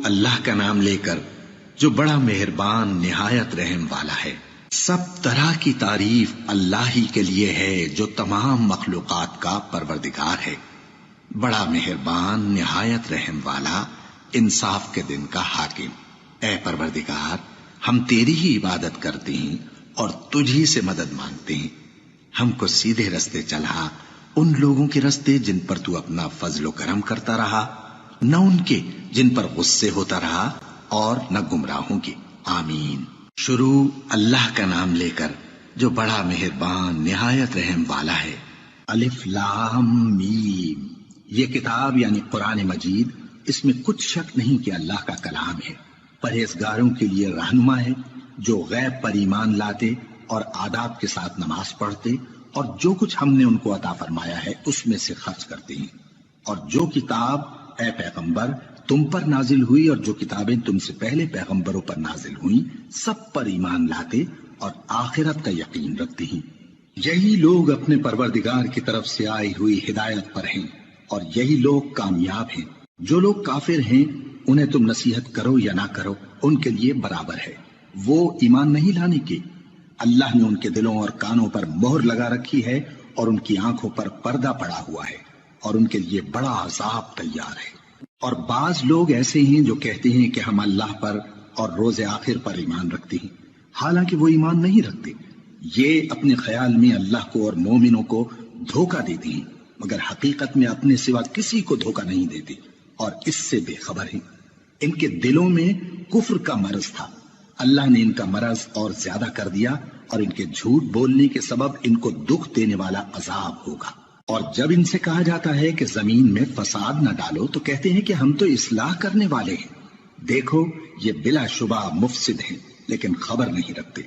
اللہ کا نام لے کر جو بڑا مہربان نہایت رحم والا ہے۔ سب طرح کی تعریف اللہ ہی کے لیے ہے جو تمام مخلوقات کا پروردگار ہے، بڑا مہربان نہایت رحم والا، انصاف کے دن کا حاکم۔ اے پروردگار، ہم تیری ہی عبادت کرتے ہیں اور تجھ ہی سے مدد مانگتے ہیں۔ ہم کو سیدھے رستے چلا، ان لوگوں کے رستے جن پر تو اپنا فضل و کرم کرتا رہا، نہ ان کے جن پر غصے ہوتا رہا، اور نہ گمراہوں کے۔ آمین۔ شروع اللہ کا نام لے کر جو بڑا مہربان نہایت رحم والا ہے۔ الف لام میم۔ یہ کتاب یعنی قرآن مجید، اس میں کچھ شک نہیں کہ اللہ کا کلام ہے، پرہیزگاروں کے لیے رہنما ہے جو غیب پر ایمان لاتے اور آداب کے ساتھ نماز پڑھتے اور جو کچھ ہم نے ان کو عطا فرمایا ہے اس میں سے خرچ کرتے ہیں، اور جو کتاب اے پیغمبر تم پر نازل ہوئی اور جو کتابیں تم سے پہلے پیغمبروں پر نازل ہوئیں سب پر ایمان لاتے اور آخرت کا یقین رکھتے ہیں۔ یہی لوگ اپنے پروردگار کی طرف سے آئی ہوئی ہدایت پر ہیں اور یہی لوگ کامیاب ہیں۔ جو لوگ کافر ہیں انہیں تم نصیحت کرو یا نہ کرو ان کے لیے برابر ہے، وہ ایمان نہیں لانے کے۔ اللہ نے ان کے دلوں اور کانوں پر مہر لگا رکھی ہے اور ان کی آنکھوں پر پردہ پڑا ہوا ہے اور ان کے لیے بڑا عذاب تیار ہے۔ اور بعض لوگ ایسے ہیں جو کہتے ہیں کہ ہم اللہ پر اور روز آخر پر ایمان رکھتے ہیں، حالانکہ وہ ایمان نہیں رکھتے۔ یہ اپنے خیال میں اللہ کو اور مومنوں کو دھوکہ دیتے ہیں، مگر حقیقت میں اپنے سوا کسی کو دھوکہ نہیں دیتے اور اس سے بے خبر ہیں۔ ان کے دلوں میں کفر کا مرض تھا، اللہ نے ان کا مرض اور زیادہ کر دیا اور ان کے جھوٹ بولنے کے سبب ان کو دکھ دینے والا عذاب ہوگا۔ اور جب ان سے کہا جاتا ہے کہ زمین میں فساد نہ ڈالو تو کہتے ہیں کہ ہم تو اصلاح کرنے والے ہیں۔ دیکھو یہ بلا شبہ مفسد ہیں لیکن خبر نہیں رکھتے۔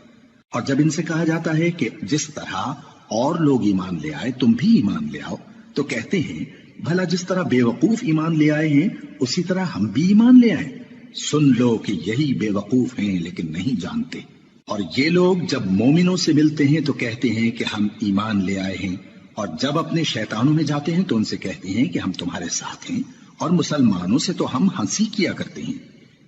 اور جب ان سے کہا جاتا ہے کہ جس طرح اور لوگ ایمان لے آئے تم بھی ایمان لے آؤ تو کہتے ہیں بھلا جس طرح بے وقوف ایمان لے آئے ہیں اسی طرح ہم بھی ایمان لے آئے۔ سن لو کہ یہی بے وقوف ہیں لیکن نہیں جانتے۔ اور یہ لوگ جب مومنوں سے ملتے ہیں تو کہتے ہیں کہ ہم ایمان لے آئے ہیں، اور جب اپنے شیطانوں میں جاتے ہیں تو ان سے کہتے ہیں کہ ہم تمہارے ساتھ ہیں، اور مسلمانوں سے تو ہم ہنسی کیا کرتے ہیں۔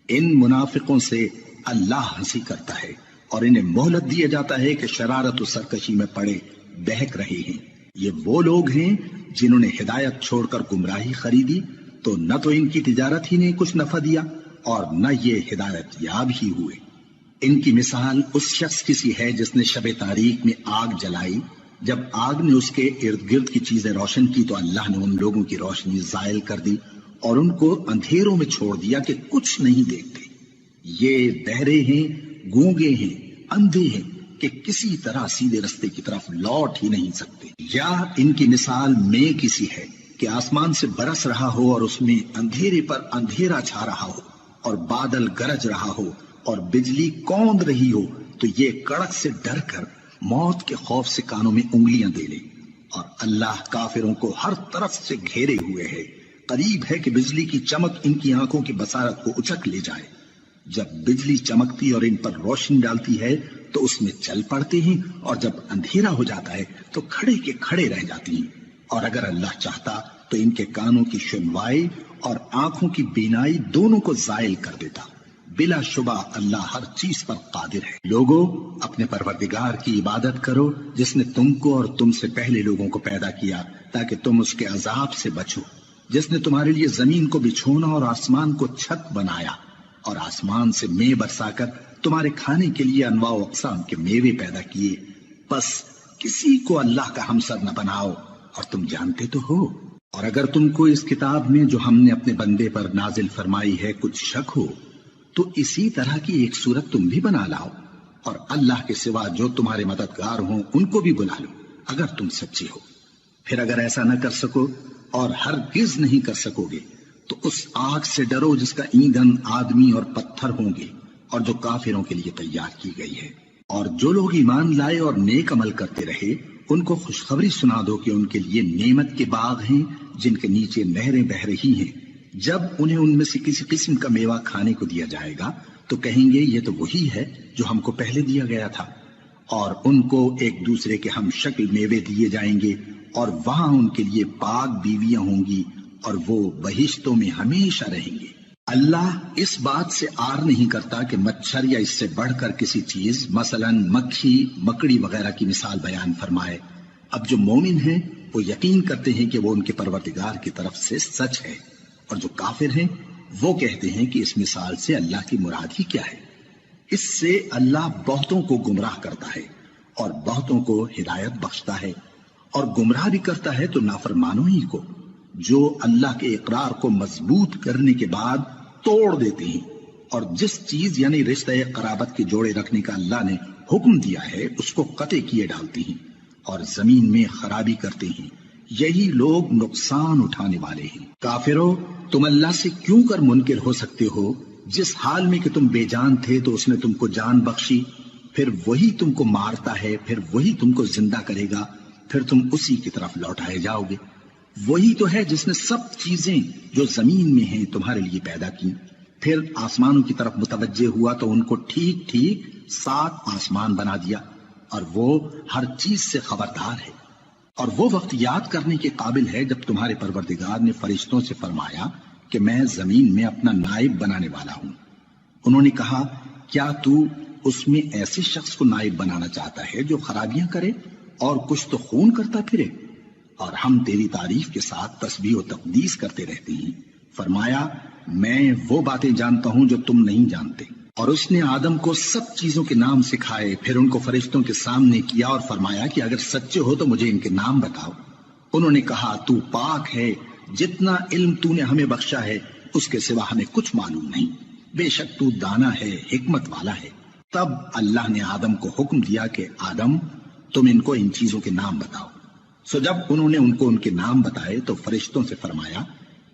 ان منافقوں سے اللہ ہنسی کرتا ہے اور انہیں مہلت دیا جاتا ہے کہ شرارت و سرکشی میں پڑے بہک رہے ہیں۔ یہ وہ لوگ ہیں جنہوں نے ہدایت چھوڑ کر گمراہی خریدی، تو نہ تو ان کی تجارت ہی نے کچھ نفع دیا اور نہ یہ ہدایت یاب ہی ہوئے۔ ان کی مثال اس شخص کی سی ہے جس نے شب تاریک میں آگ جلائی، جب آگ نے اس کے ارد گرد کی چیزیں روشن کی تو اللہ نے ان لوگوں کی روشنی زائل کر دی اور ان کو اندھیروں میں چھوڑ دیا کہ کچھ نہیں دیکھتے۔ یہ بہرے ہیں، گونگے ہیں، اندھے ہیں کہ کسی طرح سیدھے رستے کی طرف لوٹ ہی نہیں سکتے۔ یا ان کی مثال میں کسی ہے کہ آسمان سے برس رہا ہو اور اس میں اندھیرے پر اندھیرا چھا رہا ہو اور بادل گرج رہا ہو اور بجلی کوند رہی ہو، تو یہ کڑک سے ڈر کر موت کے خوف سے کانوں میں انگلیاں دے لے۔ اور اللہ کافروں کو ہر طرف سے گھیرے ہوئے ہے، قریب ہے کہ بجلی کی چمک ان کی آنکھوں کی بصارت کو اچک لے جائے۔ جب بجلی چمکتی اور ان پر روشنی ڈالتی ہے تو اس میں چل پڑتے ہیں، اور جب اندھیرا ہو جاتا ہے تو کھڑے کے کھڑے رہ جاتی ہیں۔ اور اگر اللہ چاہتا تو ان کے کانوں کی سنوائی اور آنکھوں کی بینائی دونوں کو زائل کر دیتا۔ بلا شبہ اللہ ہر چیز پر قادر ہے۔ لوگوں، اپنے پروردگار کی عبادت کرو جس نے تم کو اور تم سے پہلے لوگوں کو پیدا کیا تاکہ تم اس کے عذاب سے بچو، جس نے تمہارے لیے زمین کو بچھونا اور آسمان کو چھت بنایا اور آسمان سے مے برسا کر تمہارے کھانے کے لیے انواع و اقسام کے میوے پیدا کیے۔ بس کسی کو اللہ کا ہمسر نہ بناؤ، اور تم جانتے تو ہو۔ اور اگر تم کو اس کتاب میں جو ہم نے اپنے بندے پر نازل فرمائی ہے کچھ شک ہو تو اسی طرح کی ایک صورت تم بھی بنا لاؤ، اور اللہ کے سوا جو تمہارے مددگار ہوں ان کو بھی بلا لو اگر تم سچے ہو۔ پھر اگر ایسا نہ کر سکو اور ہرگز نہیں کر سکو گے تو اس آگ سے ڈرو جس کا ایندھن آدمی اور پتھر ہوں گے اور جو کافروں کے لیے تیار کی گئی ہے۔ اور جو لوگ ایمان لائے اور نیک عمل کرتے رہے ان کو خوشخبری سنا دو کہ ان کے لیے نعمت کے باغ ہیں جن کے نیچے نہریں بہہ رہی ہیں۔ جب انہیں ان میں سے کسی قسم کا میوہ کھانے کو دیا جائے گا تو کہیں گے یہ تو وہی ہے جو ہم کو پہلے دیا گیا تھا، اور ان کو ایک دوسرے کے ہم شکل میوے دیے جائیں گے، اور وہاں ان کے لیے پاک بیویاں ہوں گی اور وہ بہشتوں میں ہمیشہ رہیں گے۔ اللہ اس بات سے آر نہیں کرتا کہ مچھر یا اس سے بڑھ کر کسی چیز مثلاً مکھی مکڑی وغیرہ کی مثال بیان فرمائے۔ اب جو مومن ہیں وہ یقین کرتے ہیں کہ وہ ان کے پروردگار کی طرف سے سچ ہے، اور جو کافر ہیں وہ کہتے ہیں کہ اس مثال سے اللہ کی مراد ہی کیا ہے۔ اس سے اللہ بہتوں کو گمراہ کرتا ہے اور بہتوں کو ہدایت بخشتا ہے، اور گمراہ بھی کرتا ہے تو نافرمانوں ہی کو، جو اللہ کے اقرار کو مضبوط کرنے کے بعد توڑ دیتے ہیں، اور جس چیز یعنی رشتہ قرابت کے جوڑے رکھنے کا اللہ نے حکم دیا ہے اس کو قطع کیے ڈالتے ہیں اور زمین میں خرابی کرتے ہیں۔ یہی لوگ نقصان اٹھانے والے ہیں۔ کافرو، تم اللہ سے کیوں کر منکر ہو سکتے ہو؟ جس حال میں کہ تم بے جان تھے تو اس نے تم کو جان بخشی، پھر وہی تم کو مارتا ہے، پھر وہی تم کو زندہ کرے گا، پھر تم اسی کی طرف لوٹائے جاؤ گے۔ وہی تو ہے جس نے سب چیزیں جو زمین میں ہیں تمہارے لیے پیدا کی، پھر آسمانوں کی طرف متوجہ ہوا تو ان کو ٹھیک ٹھیک 7 آسمان بنا دیا، اور وہ ہر چیز سے خبردار ہے۔ اور وہ وقت یاد کرنے کے قابل ہے جب تمہارے پروردگار نے فرشتوں سے فرمایا کہ میں زمین میں اپنا نائب بنانے والا ہوں۔ انہوں نے کہا، کیا تو اس میں ایسے شخص کو نائب بنانا چاہتا ہے جو خرابیاں کرے اور کچھ تو خون کرتا پھرے؟ اور ہم تیری تعریف کے ساتھ تسبیح و تقدیس کرتے رہتے ہیں۔ فرمایا، میں وہ باتیں جانتا ہوں جو تم نہیں جانتے۔ اور اس نے آدم کو سب چیزوں کے نام سکھائے، پھر ان کو فرشتوں کے سامنے کیا اور فرمایا کہ اگر سچے ہو تو مجھے ان کے نام بتاؤ۔ انہوں نے کہا، تو پاک ہے، جتنا علم تو نے ہمیں بخشا ہے اس کے سوا ہمیں کچھ معلوم نہیں، بے شک تو دانا ہے، حکمت والا ہے۔ تب اللہ نے آدم کو حکم دیا کہ آدم، تم ان کو ان چیزوں کے نام بتاؤ۔ سو جب انہوں نے ان کو ان کے نام بتائے تو فرشتوں سے فرمایا،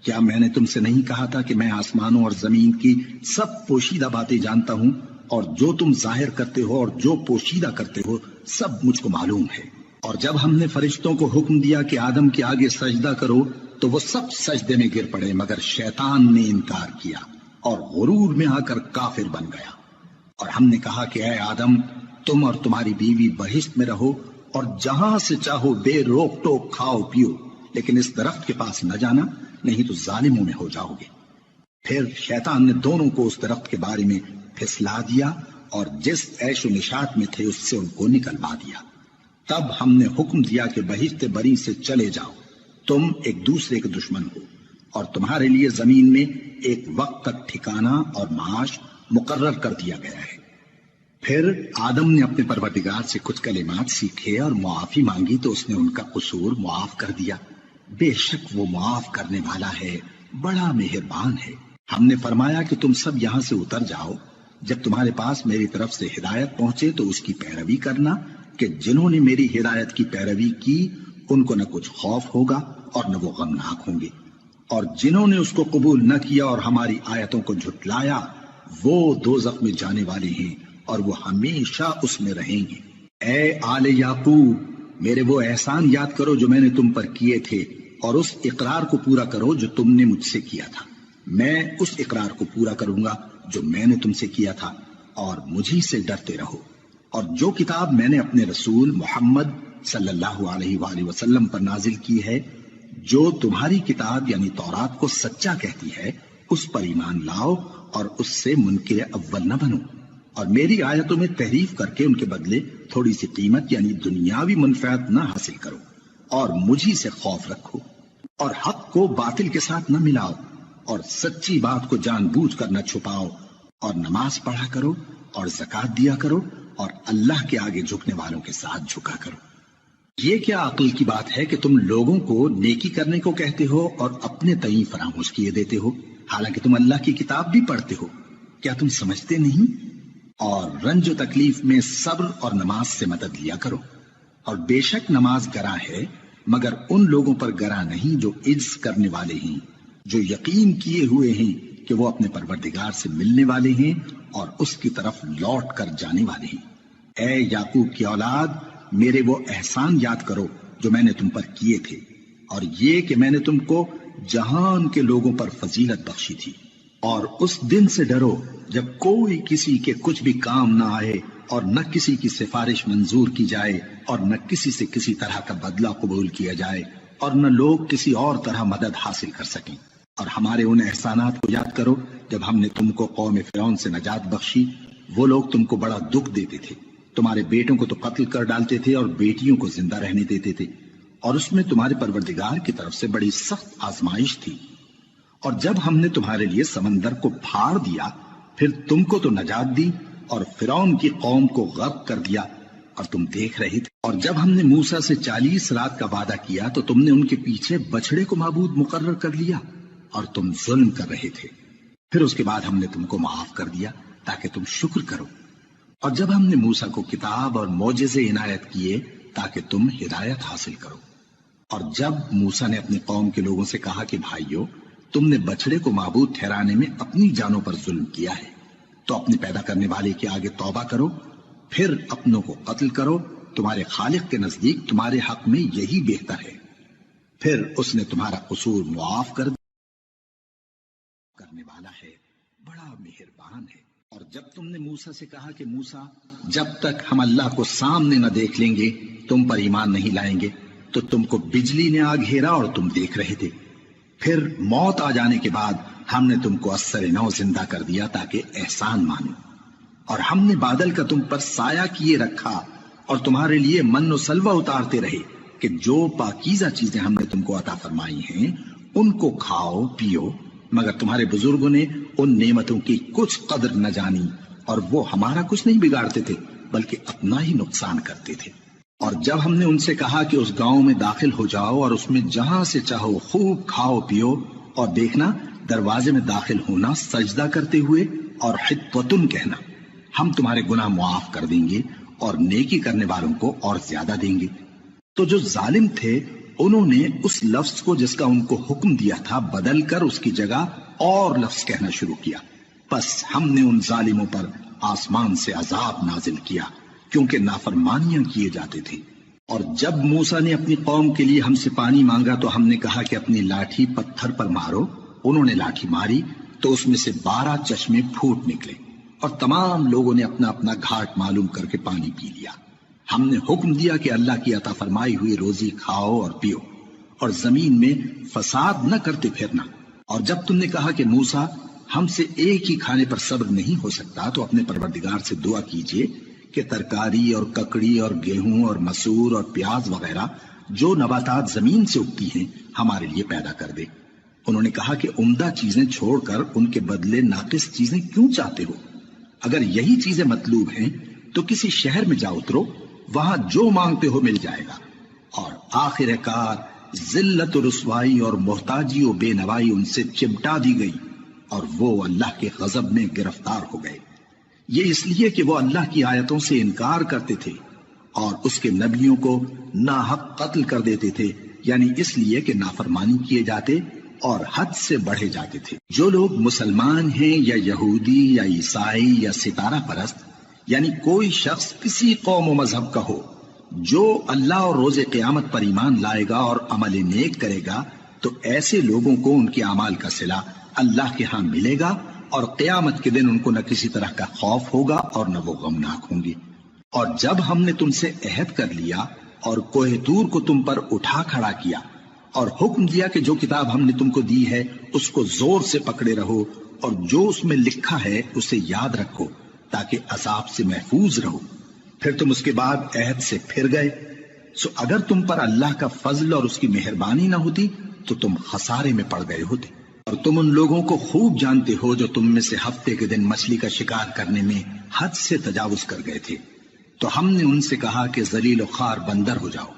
کیا میں نے تم سے نہیں کہا تھا کہ میں آسمانوں اور زمین کی سب پوشیدہ باتیں جانتا ہوں، اور جو تم ظاہر کرتے ہو اور جو پوشیدہ کرتے ہو سب مجھ کو معلوم ہے۔ اور جب ہم نے فرشتوں کو حکم دیا کہ آدم کے آگے سجدہ کرو تو وہ سب سجدے میں گر پڑے، مگر شیطان نے انکار کیا اور غرور میں آ کر کافر بن گیا۔ اور ہم نے کہا کہ اے آدم، تم اور تمہاری بیوی بہشت میں رہو اور جہاں سے چاہو بے روک ٹوک کھاؤ پیو، لیکن اس درخت کے پاس نہ جانا، نہیں تو ظالموں میں ہو جاؤ گے۔ پھر شیطان نے دونوں کو اس درخت کے بارے میں پھسلا دیا اور جس عیش و نشاط میں تھے اس سے ان کو نکلوا دیا۔ تب ہم نے حکم دیا کہ بہشت بری سے چلے جاؤ، تم ایک دوسرے کے دشمن ہو، اور تمہارے لیے زمین میں ایک وقت تک ٹھکانہ اور معاش مقرر کر دیا گیا ہے۔ پھر آدم نے اپنے پروردگار سے کچھ کلمات سیکھے اور معافی مانگی تو اس نے ان کا قصور معاف کر دیا۔ بے شک وہ معاف کرنے والا ہے، بڑا مہربان ہے۔ ہم نے فرمایا کہ تم سب یہاں سے اتر جاؤ، جب تمہارے پاس میری طرف سے ہدایت پہنچے تو اس کی پیروی کرنا، کہ جنہوں نے میری ہدایت کی پیروی کی ان کو نہ کچھ خوف ہوگا اور نہ وہ غمناک ہوں گے، اور جنہوں نے اس کو قبول نہ کیا اور ہماری آیتوں کو جھٹلایا وہ دوزخ میں جانے والے ہیں اور وہ ہمیشہ اس میں رہیں گے۔ اے آل یعقوب، میرے وہ احسان یاد کرو جو میں نے تم پر کیے تھے، اور اس اقرار کو پورا کرو جو تم نے مجھ سے کیا تھا۔ میں اس اقرار کو پورا کروں گا جو میں نے تم سے کیا تھا، اور مجھی سے ڈرتے رہو۔ اور جو کتاب میں نے اپنے رسول محمد صلی اللہ علیہ وآلہ وسلم پر نازل کی ہے، جو تمہاری کتاب یعنی تورات کو سچا کہتی ہے، اس پر ایمان لاؤ اور اس سے منکر اول نہ بنو، اور میری آیتوں میں تحریف کر کے ان کے بدلے تھوڑی سی قیمت یعنی دنیاوی منفعت نہ حاصل کرو، اور مجھی سے خوف رکھو، اور حق کو باطل کے ساتھ نہ ملاؤ، اور سچی بات کو جان بوجھ کر نہ چھپاؤ، اور نماز پڑھا کرو اور زکوٰۃ دیا کرو، اور اللہ کے آگے جھکنے والوں کے ساتھ جھکا کرو۔ یہ کیا عقل کی بات ہے کہ تم لوگوں کو نیکی کرنے کو کہتے ہو اور اپنے تئیں فراموش کیے دیتے ہو، حالانکہ تم اللہ کی کتاب بھی پڑھتے ہو؟ کیا تم سمجھتے نہیں؟ اور رنج و تکلیف میں صبر اور نماز سے مدد لیا کرو، اور بے شک نماز گراں ہے، مگر ان لوگوں پر گراں نہیں جو عجز کرنے والے ہیں، جو یقین کیے ہوئے ہیں کہ وہ اپنے پروردگار سے ملنے والے ہیں اور اس کی طرف لوٹ کر جانے والے ہیں۔ اے یعقوب کی اولاد، میرے وہ احسان یاد کرو جو میں نے تم پر کیے تھے، اور یہ کہ میں نے تم کو جہان کے لوگوں پر فضیلت بخشی تھی۔ اور اس دن سے ڈرو جب کوئی کسی کے کچھ بھی کام نہ آئے، اور نہ کسی کی سفارش منظور کی جائے، اور نہ کسی سے کسی طرح کا بدلہ قبول کیا جائے، اور نہ لوگ کسی اور طرح مدد حاصل کر سکیں۔ اور ہمارے ان احسانات کو یاد کرو جب ہم نے تم کو قوم فرعون سے نجات بخشی۔ وہ لوگ تم کو بڑا دکھ دیتے تھے، تمہارے بیٹوں کو تو قتل کر ڈالتے تھے اور بیٹیوں کو زندہ رہنے دیتے تھے، اور اس میں تمہارے پروردگار کی طرف سے بڑی سخت آزمائش تھی۔ اور جب ہم نے تمہارے لیے سمندر کو پھاڑ دیا، پھر تم کو تو نجات دی اور فرعون کی قوم کو غرق کر دیا، اور تم دیکھ رہے تھے۔ اور جب ہم نے موسیٰ سے 40 رات کا وعدہ کیا تو تم نے ان کے پیچھے بچڑے کو معبود مقرر کر لیا اور تم ظلم کر رہے تھے۔ پھر اس کے بعد ہم نے تم کو معاف کر دیا تاکہ تم شکر کرو۔ اور جب ہم نے موسیٰ کو کتاب اور معجزے عنایت کیے تاکہ تم ہدایت حاصل کرو۔ اور جب موسیٰ نے اپنی قوم کے لوگوں سے کہا کہ بھائیو، تم نے بچڑے کو معبود ٹھہرانے میں اپنی جانوں پر ظلم کیا ہے، تو اپنے پیدا کرنے والے کے آگے توبہ کرو، پھر اپنوں کو قتل کرو، تمہارے خالق کے نزدیک تمہارے حق میں یہی بہتر ہے۔ پھر اس نے تمہارا قصور معاف کرنے والا ہے، بڑا مہربان ہے۔ اور جب تم نے موسیٰ سے کہا کہ موسیٰ، جب تک ہم اللہ کو سامنے نہ دیکھ لیں گے تم پر ایمان نہیں لائیں گے، تو تم کو بجلی نے آ گھیرا اور تم دیکھ رہے تھے۔ پھر موت آ جانے کے بعد ہم نے تم کو اثر نو زندہ کر دیا تاکہ احسان مانو۔ اور ہم نے بادل کا تم پر سایہ کیے رکھا اور تمہارے لیے من و سلوہ اتارتے رہے کہ جو پاکیزہ چیزیں ہم نے تم کو عطا فرمائی ہیں ان کو کھاؤ پیو، مگر تمہارے بزرگوں نے ان نعمتوں کی کچھ قدر نہ جانی، اور وہ ہمارا کچھ نہیں بگاڑتے تھے بلکہ اپنا ہی نقصان کرتے تھے۔ اور جب ہم نے ان سے کہا کہ اس گاؤں میں داخل ہو جاؤ اور اس میں جہاں سے چاہو خوب کھاؤ پیو، اور دیکھنا دروازے میں داخل ہونا سجدہ کرتے ہوئے اور حطوتن کہنا، ہم تمہارے گناہ معاف کر دیں گے اور نیکی کرنے والوں کو اور زیادہ دیں گے۔ تو جو ظالم تھے انہوں نے اس لفظ کو جس کا ان کو حکم دیا تھا بدل کر اس کی جگہ اور لفظ کہنا شروع کیا، پس ہم نے ان ظالموں پر آسمان سے عذاب نازل کیا کیونکہ نافرمانیاں کیے جاتے تھے۔ اور جب موسیٰ نے اپنی قوم کے لیے ہم سے پانی مانگا تو ہم نے کہا کہ اپنی لاٹھی پتھر پر مارو۔ انہوں نے لاٹھی ماری تو اس میں سے 12 چشمے پھوٹ نکلے، اور تمام لوگوں نے اپنا اپنا گھاٹ معلوم کر کے پانی پی لیا۔ ہم نے حکم دیا کہ اللہ کی عطا فرمائی ہوئی روزی کھاؤ اور پیو، اور زمین میں فساد نہ کرتے پھرنا۔ اور جب تم نے کہا کہ موسیٰ، ہم سے ایک ہی کھانے پر صبر نہیں ہو سکتا، تو اپنے پروردگار سے دعا کیجئے کہ ترکاری اور ککڑی اور گیہوں اور مسور اور پیاز وغیرہ جو نباتات زمین سے اگتی ہیں ہمارے لیے پیدا کر دے۔ انہوں نے کہا کہ عمدہ چیزیں چھوڑ کر ان کے بدلے ناقص چیزیں کیوں چاہتے ہو؟ اگر یہی چیزیں مطلوب ہیں تو کسی شہر میں جا اترو، وہاں جو مانگتے ہو مل جائے گا۔ اور آخر کار ذلت و رسوائی اور محتاجی و بے نوائی ان سے چمٹا دی گئی، اور وہ اللہ کے غضب میں گرفتار ہو گئے۔ یہ اس لیے کہ وہ اللہ کی آیتوں سے انکار کرتے تھے اور اس کے نبیوں کو ناحق قتل کر دیتے تھے، یعنی اس لیے کہ نافرمانی کیے جاتے اور حد سے بڑھے جاتے تھے۔ جو لوگ مسلمان ہیں یا یہودی یا عیسائی یا ستارہ پرست، یعنی کوئی شخص کسی قوم و مذہب کا ہو، جو اللہ اور روز قیامت پر ایمان لائے گا اور عمل نیک کرے گا، تو ایسے لوگوں کو ان کے اعمال کا صلہ اللہ کے ہاں ملے گا، اور قیامت کے دن ان کو نہ کسی طرح کا خوف ہوگا اور نہ وہ غمناک ہوں گے۔ اور جب ہم نے تم سے عہد کر لیا اور کوہ طور کو تم پر اٹھا کھڑا کیا اور حکم دیا کہ جو کتاب ہم نے تم کو دی ہے اس کو زور سے پکڑے رہو، اور جو اس میں لکھا ہے اسے یاد رکھو تاکہ عذاب سے محفوظ رہو، پھر تم اس کے بعد عہد سے پھر گئے، سو اگر تم پر اللہ کا فضل اور اس کی مہربانی نہ ہوتی تو تم خسارے میں پڑ گئے ہوتے۔ اور تم ان لوگوں کو خوب جانتے ہو جو تم میں سے ہفتے کے دن مچھلی کا شکار کرنے میں حد سے تجاوز کر گئے تھے، تو ہم نے ان سے کہا کہ ذلیل و خوار بندر ہو جاؤ،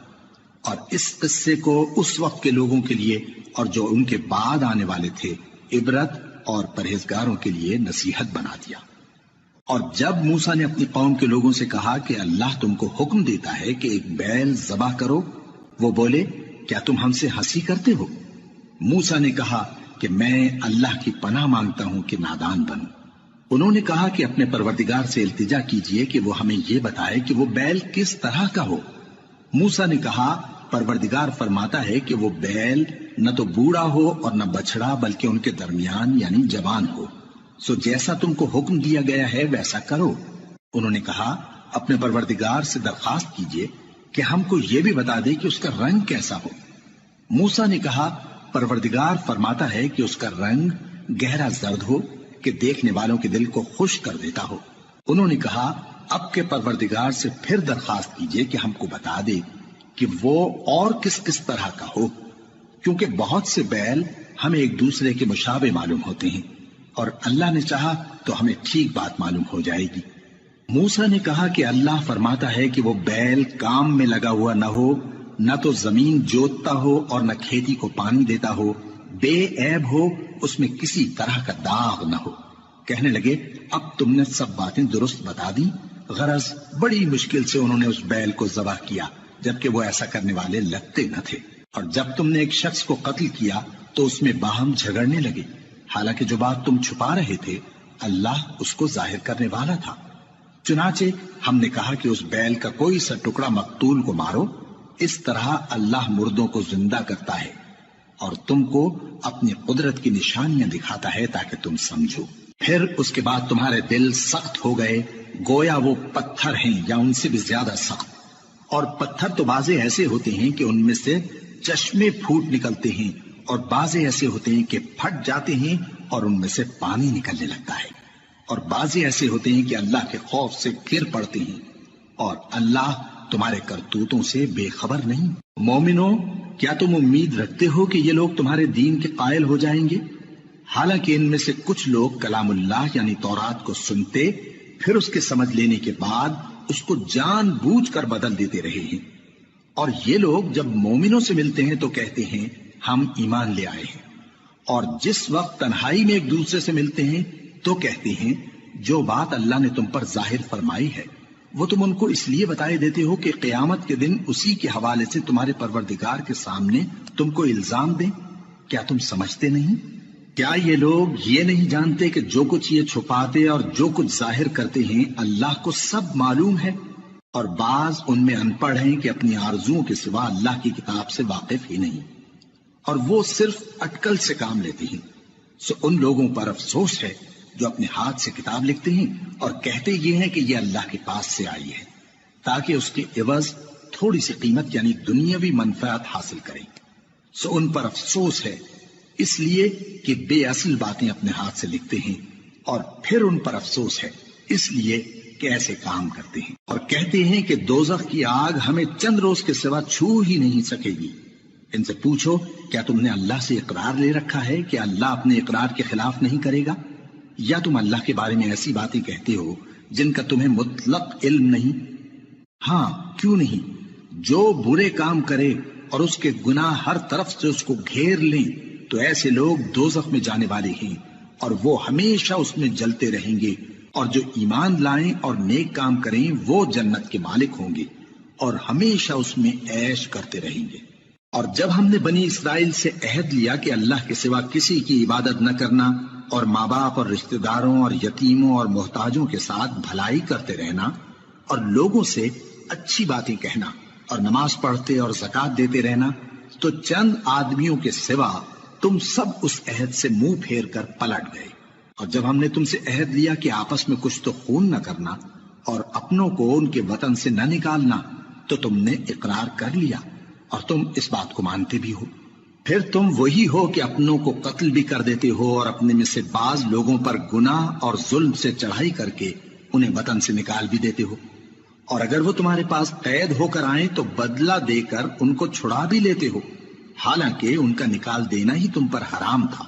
اور اس قصے کو اس وقت کے لوگوں کے لیے اور جو ان کے بعد آنے والے تھے عبرت اور پرہیزگاروں کے لیے نصیحت بنا دیا۔ اور جب موسیٰ نے اپنی قوم کے لوگوں سے کہا کہ اللہ تم کو حکم دیتا ہے کہ ایک بیل ذبح کرو، وہ بولے کیا تم ہم سے ہنسی کرتے ہو؟ موسیٰ نے کہا کہ میں اللہ کی پناہ مانگتا ہوں کہ نادان بنوں۔ انہوں نے کہا کہ اپنے پروردگار سے التجا کیجئے کہ وہ ہمیں یہ بتائے کہ وہ بیل کس طرح کا ہو۔ موسیٰ نے کہا پروردگار فرماتا ہے کہ وہ بیل نہ تو بوڑھا ہو اور نہ بچڑا بلکہ ان کے درمیان یعنی جوان ہو، سو جیسا تم کو حکم دیا گیا ہے ویسا کرو۔ انہوں نے کہا اپنے پروردگار سے درخواست کیجئے کہ ہم کو یہ بھی بتا دے کہ اس کا رنگ کیسا ہو۔ موسیٰ نے کہا پروردگار فرماتا ہے کہ اس کا رنگ گہرا زرد ہو کہ دیکھنے والوں کے دل کو خوش کر دیتا ہو۔ انہوں نے کہا اب کے پروردگار سے پھر درخواست کیجئے کہ ہم کو بتا دے کہ وہ اور کس کس طرح کا ہو، کیونکہ بہت سے بیل ہمیں ایک دوسرے کے مشابہ معلوم ہوتے ہیں، اور اللہ نے چاہا تو ہمیں ٹھیک بات معلوم ہو جائے گی۔ موسیٰ نے کہا کہ اللہ فرماتا ہے کہ وہ بیل کام میں لگا ہوا نہ ہو، نہ تو زمین جوتتا ہو اور نہ کھیتی کو پانی دیتا ہو، بے عیب ہو، اس میں کسی طرح کا داغ نہ ہو۔ کہنے لگے اب تم نے سب باتیں درست بتا دی۔ غرض بڑی مشکل سے انہوں نے اس بیل کو ذبح کیا، جبکہ وہ ایسا کرنے والے لگتے نہ تھے۔ اور جب تم نے ایک شخص کو قتل کیا تو اس میں باہم جھگڑنے لگے، حالانکہ جو بات تم چھپا رہے تھے اللہ اس کو ظاہر کرنے والا تھا۔ چنانچہ ہم نے کہا کہ اس بیل کا کوئی سا ٹکڑا مقتول کو مارو، اس طرح اللہ مردوں کو زندہ کرتا ہے اور تم کو اپنی قدرت کی نشانیاں دکھاتا ہے تاکہ تم سمجھو۔ پھر اس کے بعد تمہارے دل سخت ہو گئے، گویا وہ پتھر ہیں یا ان سے بھی زیادہ سخت۔ اور پتھر تو بعضے ایسے ہوتے ہیں کہ ان میں سے چشمے پھوٹ نکلتے ہیں، اور بعضے ایسے ہوتے ہیں کہ پھٹ جاتے ہیں اور ان میں سے پانی نکلنے لگتا ہے، اور بعضے ایسے ہوتے ہیں کہ اللہ کے خوف سے گر پڑتے ہیں، اور اللہ تمہارے کرتوتوں سے بے خبر نہیں۔ مومنو، کیا تم امید رکھتے ہو کہ یہ لوگ تمہارے دین کے قائل ہو جائیں گے؟ حالانکہ ان میں سے کچھ لوگ کلام اللہ یعنی تورات کو سنتے، پھر اس کے سمجھ لینے کے بعد اس کو جان بوجھ کر بدل دیتے رہے ہیں، اور یہ لوگ جب مومنوں سے ملتے ہیں تو کہتے ہیں ہم ایمان لے آئے ہیں، اور جس وقت تنہائی میں ایک دوسرے سے ملتے ہیں تو کہتے ہیں جو بات اللہ نے تم پر ظاہر فرمائی ہے وہ تم ان کو اس لیے بتائے دیتے ہو کہ قیامت کے دن اسی کے حوالے سے تمہارے پروردگار کے سامنے تم کو الزام دیں۔ کیا تم سمجھتے نہیں؟ کیا یہ لوگ یہ نہیں جانتے کہ جو کچھ یہ چھپاتے اور جو کچھ ظاہر کرتے ہیں اللہ کو سب معلوم ہے؟ اور بعض ان میں ان پڑھ ہیں کہ اپنی آرزوؤں کے سوا اللہ کی کتاب سے واقف ہی نہیں، اور وہ صرف اٹکل سے کام لیتے ہیں۔ سو ان لوگوں پر افسوس ہے جو اپنے ہاتھ سے کتاب لکھتے ہیں اور کہتے یہ ہیں کہ یہ اللہ کے پاس سے آئی ہے، تاکہ اس کے عوض تھوڑی سی قیمت یعنی دنیاوی منفعت حاصل کریں۔ سو ان پر افسوس ہے اس لیے کہ بے اصل باتیں اپنے ہاتھ سے لکھتے ہیں، اور پھر ان پر افسوس ہے اس لیے کہ ایسے کام کرتے ہیں، اور کہتے ہیں کہ دوزخ کی آگ ہمیں چند روز کے سوا چھو ہی نہیں سکے گی۔ ان سے پوچھو کیا تم نے اللہ سے اقرار لے رکھا ہے کہ اللہ اپنے اقرار کے خلاف نہیں کرے گا؟ یا تم اللہ کے بارے میں ایسی باتیں کہتے ہو جن کا تمہیں مطلق علم نہیں؟ ہاں کیوں نہیں، جو برے کام کرے اور اس کے گناہ ہر طرف سے اس کو گھیر لیں تو ایسے لوگ دوزخ میں جانے والے ہیں، اور وہ ہمیشہ اس میں جلتے رہیں گے، اور جو ایمان لائیں اور نیک کام کریں وہ جنت کے مالک ہوں گے اور ہمیشہ اس میں عیش کرتے رہیں گے۔ اور جب ہم نے بنی اسرائیل سے عہد لیا کہ اللہ کے سوا کسی کی عبادت نہ کرنا، اور ماں باپ اور رشتہ داروں اور یتیموں اور محتاجوں کے ساتھ بھلائی کرتے رہنا، اور لوگوں سے اچھی باتیں کہنا، اور نماز پڑھتے اور زکوٰۃ دیتے رہنا، تو چند آدمیوں کے سوا تم سب اس عہد سے منہ پھیر کر پلٹ گئے۔ اور جب ہم نے تم سے عہد لیا کہ آپس میں کچھ تو خون نہ کرنا اور اپنوں کو ان کے وطن سے نہ نکالنا، تو تم نے اقرار کر لیا اور تم اس بات کو مانتے بھی ہو۔ پھر تم وہی ہو کہ اپنوں کو قتل بھی کر دیتے ہو، اور اپنے میں سے بعض لوگوں پر گناہ اور ظلم سے چڑھائی کر کے انہیں وطن سے نکال بھی دیتے ہو، اور اگر وہ تمہارے پاس قید ہو کر آئیں تو بدلہ دے کر ان کو چھڑا بھی لیتے ہو، حالانکہ ان کا نکال دینا ہی تم پر حرام تھا۔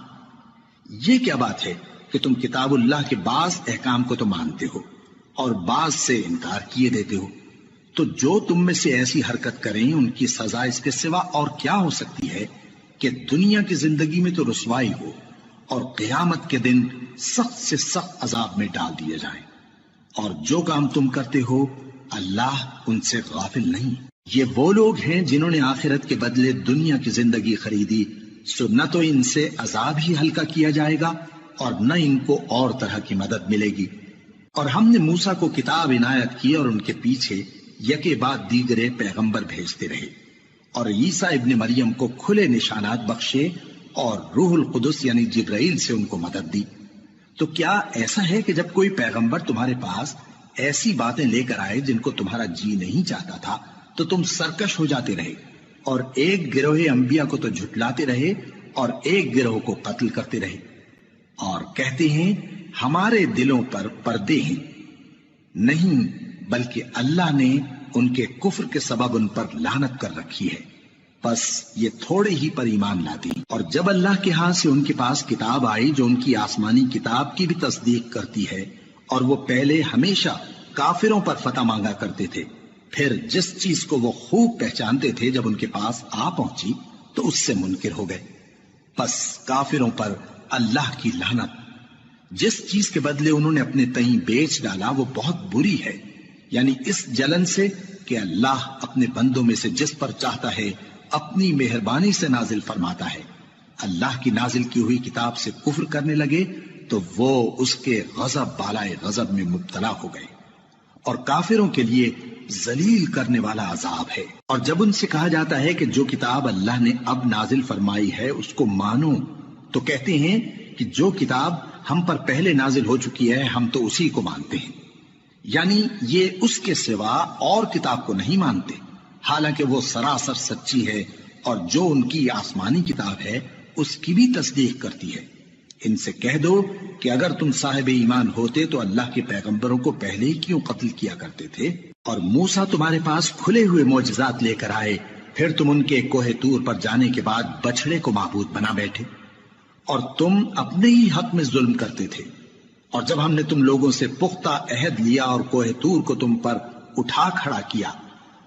یہ کیا بات ہے کہ تم کتاب اللہ کے بعض احکام کو تو مانتے ہو اور بعض سے انکار کیے دیتے ہو؟ تو جو تم میں سے ایسی حرکت کریں ان کی سزا اس کے سوا اور کیا ہو سکتی ہے کہ دنیا کی زندگی میں تو رسوائی ہو اور قیامت کے دن سخت سے سخت عذاب میں ڈال دیے جائیں۔ اور جو کام تم کرتے ہو اللہ ان سے غافل نہیں۔ یہ وہ لوگ ہیں جنہوں نے آخرت کے بدلے دنیا کی زندگی خریدی، سو نہ تو ان سے عذاب ہی ہلکا کیا جائے گا اور نہ ان کو اور طرح کی مدد ملے گی۔ اور ہم نے موسیٰ کو کتاب عنایت کی اور ان کے پیچھے یکے بعد دیگرے پیغمبر بھیجتے رہے، اور عیسیٰ ابن مریم کو کھلے نشانات بخشے اور روح القدس یعنی جبرائیل سے ان کو مدد دی۔ تو کیا ایسا ہے کہ جب کوئی پیغمبر تمہارے پاس ایسی باتیں لے کر آئے جن کو تمہارا جی نہیں چاہتا تھا تو تم سرکش ہو جاتے رہے، اور ایک گروہ انبیاء کو تو جھٹلاتے رہے اور ایک گروہ کو قتل کرتے رہے، اور کہتے ہیں ہمارے دلوں پر پردے ہیں، نہیں بلکہ اللہ نے ان کے کفر کے سبب ان پر لعنت کر رکھی ہے، بس یہ تھوڑے ہی پر ایمان لاتے ہیں۔ اور جب اللہ کے ہاں سے ان کے پاس کتاب آئی جو ان کی آسمانی کتاب کی بھی تصدیق کرتی ہے، اور وہ پہلے ہمیشہ کافروں پر فتح مانگا کرتے تھے، پھر جس چیز کو وہ خوب پہچانتے تھے جب ان کے پاس آ پہنچی تو اس سے منکر ہو گئے، بس کافروں پر اللہ کی لعنت۔ جس چیز کے بدلے انہوں نے اپنے تئیں بیچ ڈالا وہ بہت بری ہے، یعنی اس جلن سے کہ اللہ اپنے بندوں میں سے جس پر چاہتا ہے اپنی مہربانی سے نازل فرماتا ہے۔ اللہ کی نازل کی ہوئی کتاب سے کفر کرنے لگے تو وہ اس کے غضب بالائے غضب میں مبتلا ہو گئے، اور کافروں کے لیے ذلیل کرنے والا عذاب ہے۔ اور جب ان سے کہا جاتا ہے کہ جو کتاب اللہ نے اب نازل فرمائی ہے اس کو مانو، تو کہتے ہیں کہ جو کتاب ہم پر پہلے نازل ہو چکی ہے ہم تو اسی کو مانتے ہیں، یعنی یہ اس کے سوا اور کتاب کو نہیں مانتے، حالانکہ وہ سراسر سچی ہے، اور جو ان کی آسمانی کتاب ہے اس کی بھی تصدیق کرتی ہے۔ ان سے کہہ دو کہ اگر تم صاحب ایمان ہوتے تو اللہ کے پیغمبروں کو پہلے ہی کیوں قتل کیا کرتے تھے؟ اور موسیٰ تمہارے پاس کھلے ہوئے معجزات لے کر آئے، پھر تم ان کے کوہ طور پر جانے کے بعد بچڑے کو معبود بنا بیٹھے، اور تم اپنے ہی حق میں ظلم کرتے تھے۔ اور جب ہم نے تم لوگوں سے پختہ عہد لیا اور کوہ طور کو تم پر اٹھا کھڑا کیا،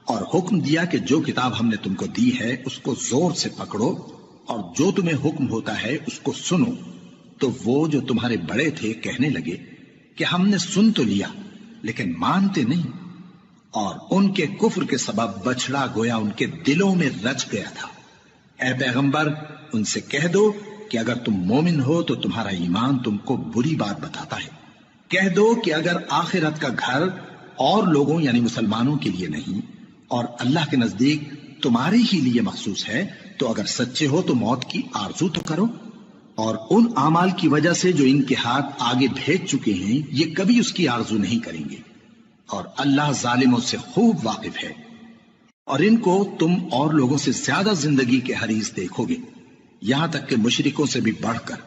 اور حکم دیا کہ جو کتاب ہم نے تم کو دی ہے اس کو زور سے پکڑو، اور جو تمہیں حکم ہوتا ہے اس کو سنو، تو وہ جو تمہارے بڑے تھے کہنے لگے کہ ہم نے سن تو لیا لیکن مانتے نہیں، اور ان کے کفر کے سبب بچڑا گویا ان کے دلوں میں رچ گیا تھا۔ اے پیغمبر ان سے کہہ دو کہ اگر تم مومن ہو تو تمہارا ایمان تم کو بری بات بتاتا ہے، کہہ دو کہ اگر آخرت کا گھر اور لوگوں یعنی مسلمانوں کے لیے نہیں اور اللہ کے نزدیک تمہارے ہی لیے مخصوص ہے تو اگر سچے ہو تو موت کی آرزو تو کرو، اور ان اعمال کی وجہ سے جو ان کے ہاتھ آگے بھیج چکے ہیں یہ کبھی اس کی آرزو نہیں کریں گے، اور اللہ ظالموں سے خوب واقف ہے۔ اور ان کو تم اور لوگوں سے زیادہ زندگی کے حریص دیکھو گے، یہاں تک کہ مشرکوں سے بھی بڑھ کر۔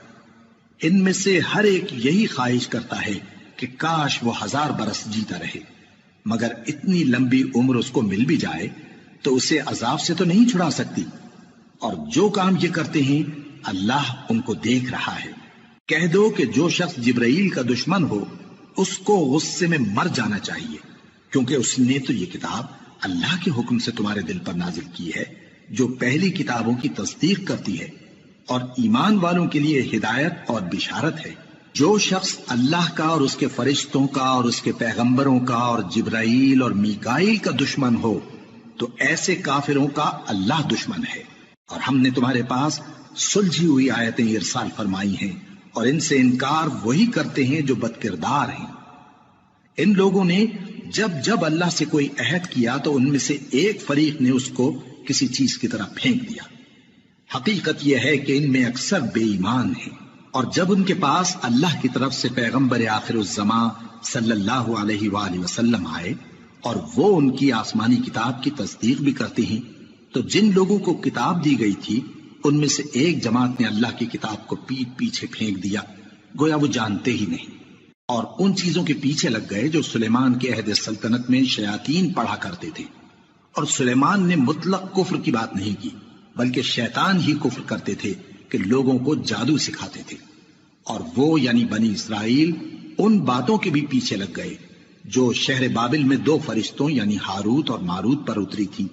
ان میں سے ہر ایک یہی خواہش کرتا ہے کہ کاش وہ 1000 برس جیتا رہے، مگر اتنی لمبی عمر اس کو مل بھی جائے تو اسے عذاب سے تو نہیں چھڑا سکتی، اور جو کام یہ کرتے ہیں اللہ ان کو دیکھ رہا ہے۔ کہہ دو کہ جو شخص جبرائیل کا دشمن ہو اس کو غصے میں مر جانا چاہیے، کیونکہ اس نے تو یہ کتاب اللہ کے حکم سے تمہارے دل پر نازل کی ہے جو پہلی کتابوں کی تصدیق کرتی ہے، اور ایمان والوں کے لیے ہدایت اور بشارت ہے۔ جو شخص اللہ کا اور اس کے فرشتوں کا اور اس کے پیغمبروں کا اور جبرائیل اور میکائیل کا دشمن ہو تو ایسے کافروں کا اللہ دشمن ہے۔ اور ہم نے تمہارے پاس سلجھی ہوئی آیتیں ارسال فرمائی ہیں، اور ان سے انکار وہی کرتے ہیں جو بد کردار ہیں۔ ان لوگوں نے جب اللہ سے کوئی عہد کیا تو ان میں سے ایک فریق نے اس کو کسی چیز کی طرح پھینک دیا۔ حقیقت یہ ہے کہ ان میں اکثر بے ایمان ہیں، اور جب ان کے پاس اللہ کی طرف سے پیغمبر آخر الزمان صلی اللہ علیہ وآلہ وسلم آئے اور وہ ان کی آسمانی کتاب کی تصدیق بھی کرتے ہیں، تو جن لوگوں کو کتاب دی گئی تھی ان میں سے ایک جماعت نے اللہ کی کتاب کو پیٹ پیچھے پھینک دیا، گویا وہ جانتے ہی نہیں، اور ان چیزوں کے پیچھے لگ گئے جو سلیمان کے عہد سلطنت میں شیاطین پڑھا کرتے تھے۔ اور سلیمان نے مطلق کفر کی بات نہیں کی، بلکہ شیطان ہی کفر کرتے تھے کہ لوگوں کو جادو سکھاتے تھے، اور وہ یعنی بنی اسرائیل ان باتوں کے بھی پیچھے لگ گئے جو شہر بابل میں 2 فرشتوں یعنی ہاروت اور ماروت پر اتری تھی،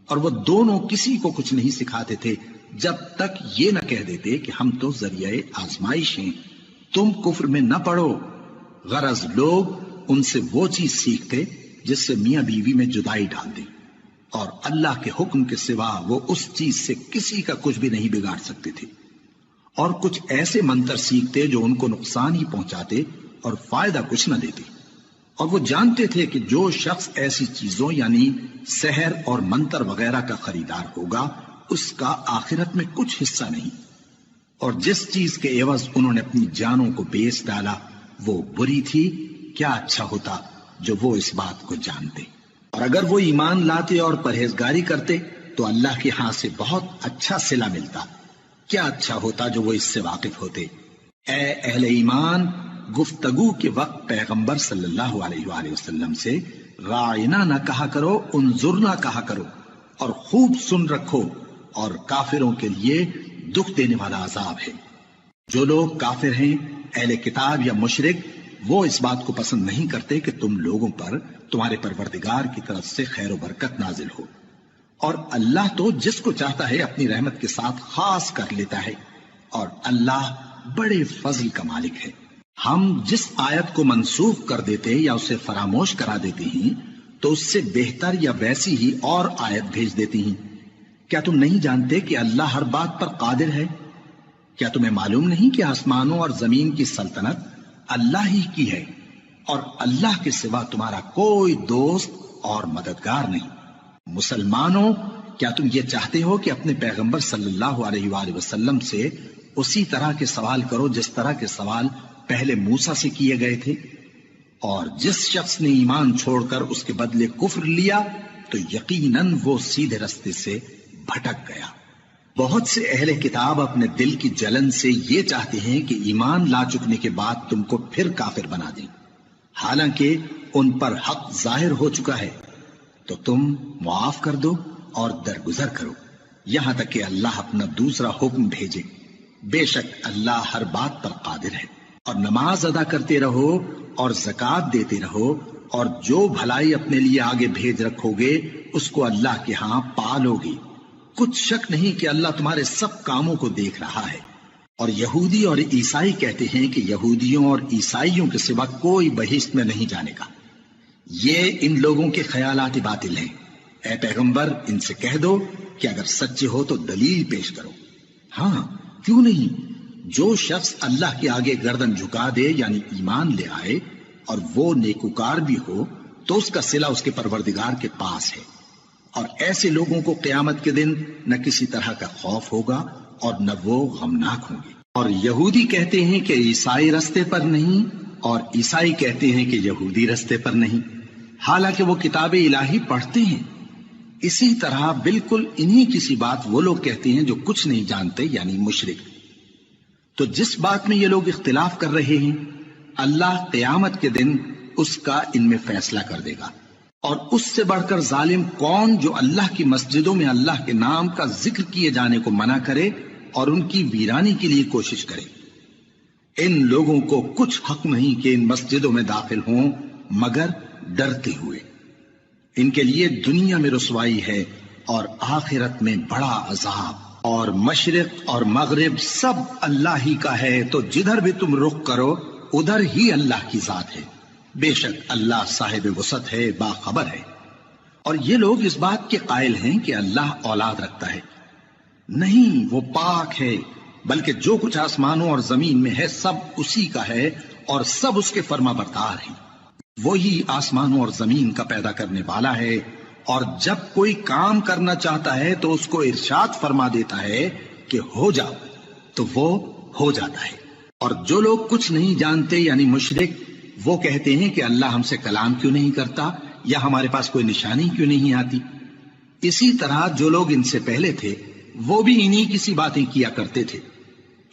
اور وہ دونوں کسی کو کچھ نہیں سکھاتے تھے جب تک یہ نہ کہہ دیتے کہ ہم تو ذریعہ آزمائش ہیں، تم کفر میں نہ پڑو۔ غرض لوگ ان سے وہ چیز سیکھتے جس سے میاں بیوی میں جدائی ڈال دیں، اور اللہ کے حکم کے سوا وہ اس چیز سے کسی کا کچھ بھی نہیں بگاڑ سکتے تھے، اور کچھ ایسے منتر سیکھتے جو ان کو نقصان ہی پہنچاتے اور فائدہ کچھ نہ دیتے، اور وہ جانتے تھے کہ جو شخص ایسی چیزوں یعنی سحر اور منتر وغیرہ کا خریدار ہوگا اس کا آخرت میں کچھ حصہ نہیں، اور جس چیز کے عوض انہوں نے اپنی جانوں کو بیچ ڈالا وہ بری تھی، کیا اچھا ہوتا جو وہ اس بات کو جانتے۔ اور اگر وہ ایمان لاتے اور پرہیزگاری کرتے تو اللہ کے ہاں سے بہت اچھا صلہ ملتا، کیا اچھا ہوتا جو وہ اس سے واقف ہوتے۔ اے اہل ایمان، گفتگو کے وقت پیغمبر صلی اللہ علیہ وآلہ وسلم سے رائنا نہ کہا کرو، انظرنا کہا کرو، اور خوب سن رکھو، اور کافروں کے لیے دکھ دینے والا عذاب ہے۔ جو لوگ کافر ہیں، اہل کتاب یا مشرک، وہ اس بات کو پسند نہیں کرتے کہ تم لوگوں پر تمہارے پروردگار کی طرف سے خیر و برکت نازل ہو، اور اللہ تو جس کو چاہتا ہے اپنی رحمت کے ساتھ خاص کر لیتا ہے، اور اللہ بڑے فضل کا مالک ہے۔ ہم جس آیت کو منسوخ کر دیتے یا اسے فراموش کرا دیتے ہیں تو اس سے بہتر یا ویسی ہی اور آیت بھیج دیتی ہیں۔ کیا تم نہیں جانتے کہ اللہ ہر بات پر قادر ہے؟ کیا تمہیں معلوم نہیں کہ آسمانوں اور زمین کی سلطنت اللہ ہی کی ہے، اور اللہ کے سوا تمہارا کوئی دوست اور مددگار نہیں؟ مسلمانوں، کیا تم یہ چاہتے ہو کہ اپنے پیغمبر صلی اللہ علیہ وآلہ وسلم سے اسی طرح کے سوال کرو جس طرح کے سوال پہلے موسیٰ سے کیے گئے تھے؟ اور جس شخص نے ایمان چھوڑ کر اس کے بدلے کفر لیا تو یقیناً وہ سیدھے رستے سے بھٹک گیا۔ بہت سے اہل کتاب اپنے دل کی جلن سے یہ چاہتے ہیں کہ ایمان لا چکنے کے بعد تم کو پھر کافر بنا دیں، حالانکہ ان پر حق ظاہر ہو چکا ہے۔ تو تم معاف کر دو اور درگزر کرو یہاں تک کہ اللہ اپنا دوسرا حکم بھیجے۔ بے شک اللہ ہر بات پر قادر ہے۔ اور نماز ادا کرتے رہو اور زکوٰۃ دیتے رہو، اور جو بھلائی اپنے لیے آگے بھیج رکھو گے اس کو اللہ کے ہاں پالو گے۔ کچھ شک نہیں کہ اللہ تمہارے سب کاموں کو دیکھ رہا ہے۔ اور یہودی اور عیسائی کہتے ہیں کہ یہودیوں اور عیسائیوں کے سوا کوئی بہشت میں نہیں جانے کا۔ یہ ان لوگوں کے خیالات باطل ہیں۔ اے پیغمبر، ان سے کہہ دو کہ اگر سچے ہو تو دلیل پیش کرو۔ ہاں، کیوں نہیں؟ جو شخص اللہ کے آگے گردن جھکا دے، یعنی ایمان لے آئے، اور وہ نیکوکار بھی ہو، تو اس کا صلہ اس کے پروردگار کے پاس ہے۔ اور ایسے لوگوں کو قیامت کے دن نہ کسی طرح کا خوف ہوگا اور نہ وہ غمناک ہوں گے۔ اور یہودی کہتے ہیں کہ عیسائی رستے پر نہیں، اور عیسائی کہتے ہیں کہ یہودی رستے پر نہیں، حالانکہ وہ کتاب الہی پڑھتے ہیں۔ اسی طرح بالکل انہی کسی بات وہ لوگ کہتے ہیں جو کچھ نہیں جانتے، یعنی مشرک۔ تو جس بات میں یہ لوگ اختلاف کر رہے ہیں، اللہ قیامت کے دن اس کا ان میں فیصلہ کر دے گا۔ اور اس سے بڑھ کر ظالم کون جو اللہ کی مسجدوں میں اللہ کے نام کا ذکر کیے جانے کو منع کرے اور ان کی ویرانی کے لیے کوشش کرے۔ ان لوگوں کو کچھ حق نہیں کہ ان مسجدوں میں داخل ہوں مگر ڈرتے ہوئے۔ ان کے لیے دنیا میں رسوائی ہے اور آخرت میں بڑا عذاب۔ اور مشرق اور مغرب سب اللہ ہی کا ہے، تو جدھر بھی تم رخ کرو ادھر ہی اللہ کی ذات ہے۔ بے شک اللہ صاحب وسعت ہے، باخبر ہے۔ اور یہ لوگ اس بات کے قائل ہیں کہ اللہ اولاد رکھتا ہے۔ نہیں، وہ پاک ہے، بلکہ جو کچھ آسمانوں اور زمین میں ہے سب اسی کا ہے، اور سب اس کے فرما بردار ہیں۔ وہی آسمانوں اور زمین کا پیدا کرنے والا ہے، اور جب کوئی کام کرنا چاہتا ہے تو اس کو ارشاد فرما دیتا ہے کہ ہو جاؤ، تو وہ ہو جاتا ہے۔ اور جو لوگ کچھ نہیں جانتے، یعنی مشرک، وہ کہتے ہیں کہ اللہ ہم سے کلام کیوں نہیں کرتا، یا ہمارے پاس کوئی نشانی کیوں نہیں آتی۔ اسی طرح جو لوگ ان سے پہلے تھے وہ بھی انہی کسی باتیں کیا کرتے تھے۔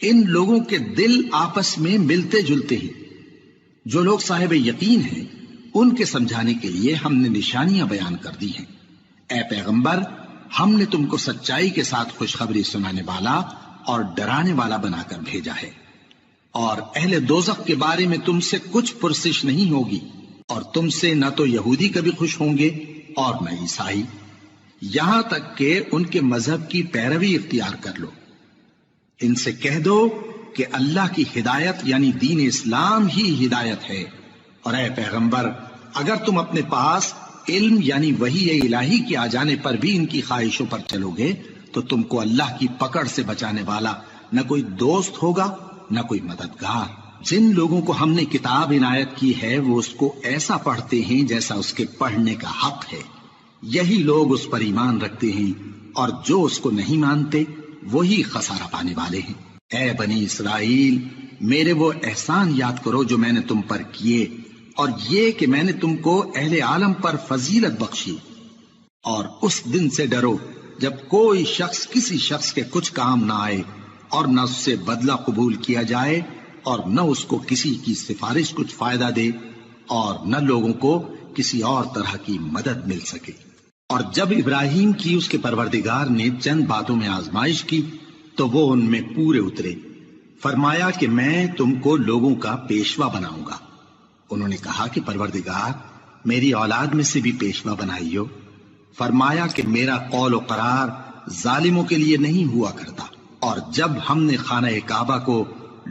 ان لوگوں کے دل آپس میں ملتے جلتے ہیں۔ جو لوگ صاحب یقین ہیں ان کے سمجھانے کے لیے ہم نے نشانیاں بیان کر دی ہیں۔ اے پیغمبر، ہم نے تم کو سچائی کے ساتھ خوشخبری سنانے والا اور ڈرانے والا بنا کر بھیجا ہے۔ اور اہل دوزخ کے بارے میں تم سے کچھ پرسش نہیں ہوگی، اور تم سے نہ تو یہودی کبھی خوش ہوں گے اور نہ عیسائی، یہاں تک کہ ان کے مذہب کی پیروی اختیار کر لو۔ ان سے کہہ دو کہ اللہ کی ہدایت یعنی دین اسلام ہی ہدایت ہے۔ اور اے پیغمبر، اگر تم اپنے پاس علم یعنی وحی الہی کے آ جانے پر بھی ان کی خواہشوں پر چلو گے تو تم کو اللہ کی پکڑ سے بچانے والا نہ کوئی دوست ہوگا نہ کوئی مددگار۔ جن لوگوں کو ہم نے کتاب عنایت کی ہے وہ اس کو ایسا پڑھتے ہیں جیسا اس کے پڑھنے کا حق ہے، یہی لوگ اس پر ایمان رکھتے ہیں، اور جو اس کو نہیں مانتے وہی خسارہ پانے والے ہیں۔ اے بنی اسرائیل، میرے وہ احسان یاد کرو جو میں نے تم پر کیے، اور یہ کہ میں نے تم کو اہل عالم پر فضیلت بخشی۔ اور اس دن سے ڈرو جب کوئی شخص کسی شخص کے کچھ کام نہ آئے، اور نہ اس سے بدلہ قبول کیا جائے اور نہ اس کو کسی کی سفارش کچھ فائدہ دے اور نہ لوگوں کو کسی اور طرح کی مدد مل سکے۔ اور جب ابراہیم کی اس کے پروردگار نے چند باتوں میں آزمائش کی تو وہ ان میں پورے اترے۔ فرمایا کہ میں تم کو لوگوں کا پیشوا بناؤں گا۔ انہوں نے کہا کہ پروردگار میری اولاد میں سے بھی پیشوا بنائیو۔ فرمایا کہ میرا قول و قرار ظالموں کے لیے نہیں ہوا کرتا۔ اور جب ہم نے خانہ کعبہ کو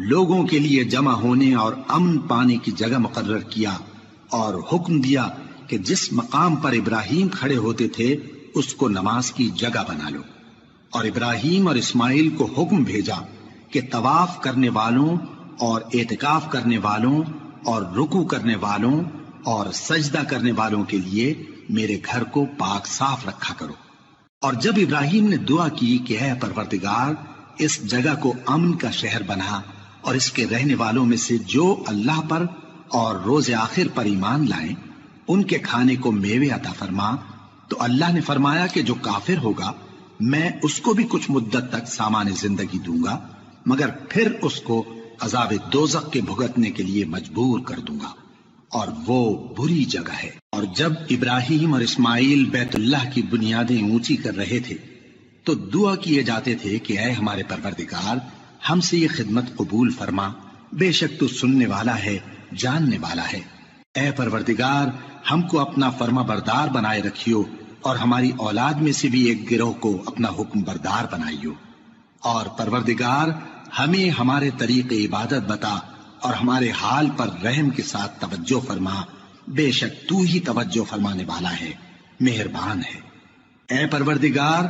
لوگوں کے لیے جمع ہونے اور امن پانے کی جگہ مقرر کیا اور حکم دیا کہ جس مقام پر ابراہیم کھڑے ہوتے تھے اس کو نماز کی جگہ بنا لو، اور ابراہیم اور اسماعیل کو حکم بھیجا کہ طواف کرنے والوں اور اعتکاف کرنے والوں اور رکوع کرنے والوں اور سجدہ کرنے والوں کے لیے میرے گھر کو پاک صاف رکھا کرو۔ اور جب ابراہیم نے دعا کی کہ اے پروردگار اس جگہ کو امن کا شہر بنا اور اس کے رہنے والوں میں سے جو اللہ پر اور روز آخر پر ایمان لائیں ان کے کھانے کو میوے عطا فرما، تو اللہ نے فرمایا کہ جو کافر ہوگا میں اس کو بھی کچھ مدت تک سامان زندگی دوں گا، مگر پھر اس کو عذاب دوزخ کے بھگتنے کے لیے مجبور کر دوں گا، اور وہ بری جگہ ہے۔ اور جب ابراہیم اور اسماعیل بیت اللہ کی بنیادیں اونچی کر رہے تھے تو دعا کیے جاتے تھے کہ اے ہمارے پروردگار ہم سے یہ خدمت قبول فرما، بے شک تو سننے والا ہے، جاننے والا ہے۔ اے پروردگار ہم کو اپنا فرما بردار بنائے رکھیو اور ہماری اولاد میں سے بھی ایک گروہ کو اپنا حکم بردار بنائیو، اور پروردگار ہمیں ہمارے طریق عبادت بتا اور ہمارے حال پر رحم کے ساتھ توجہ فرما، بے شک تو ہی توجہ فرمانے والا ہے، مہربان ہے۔ اے پروردگار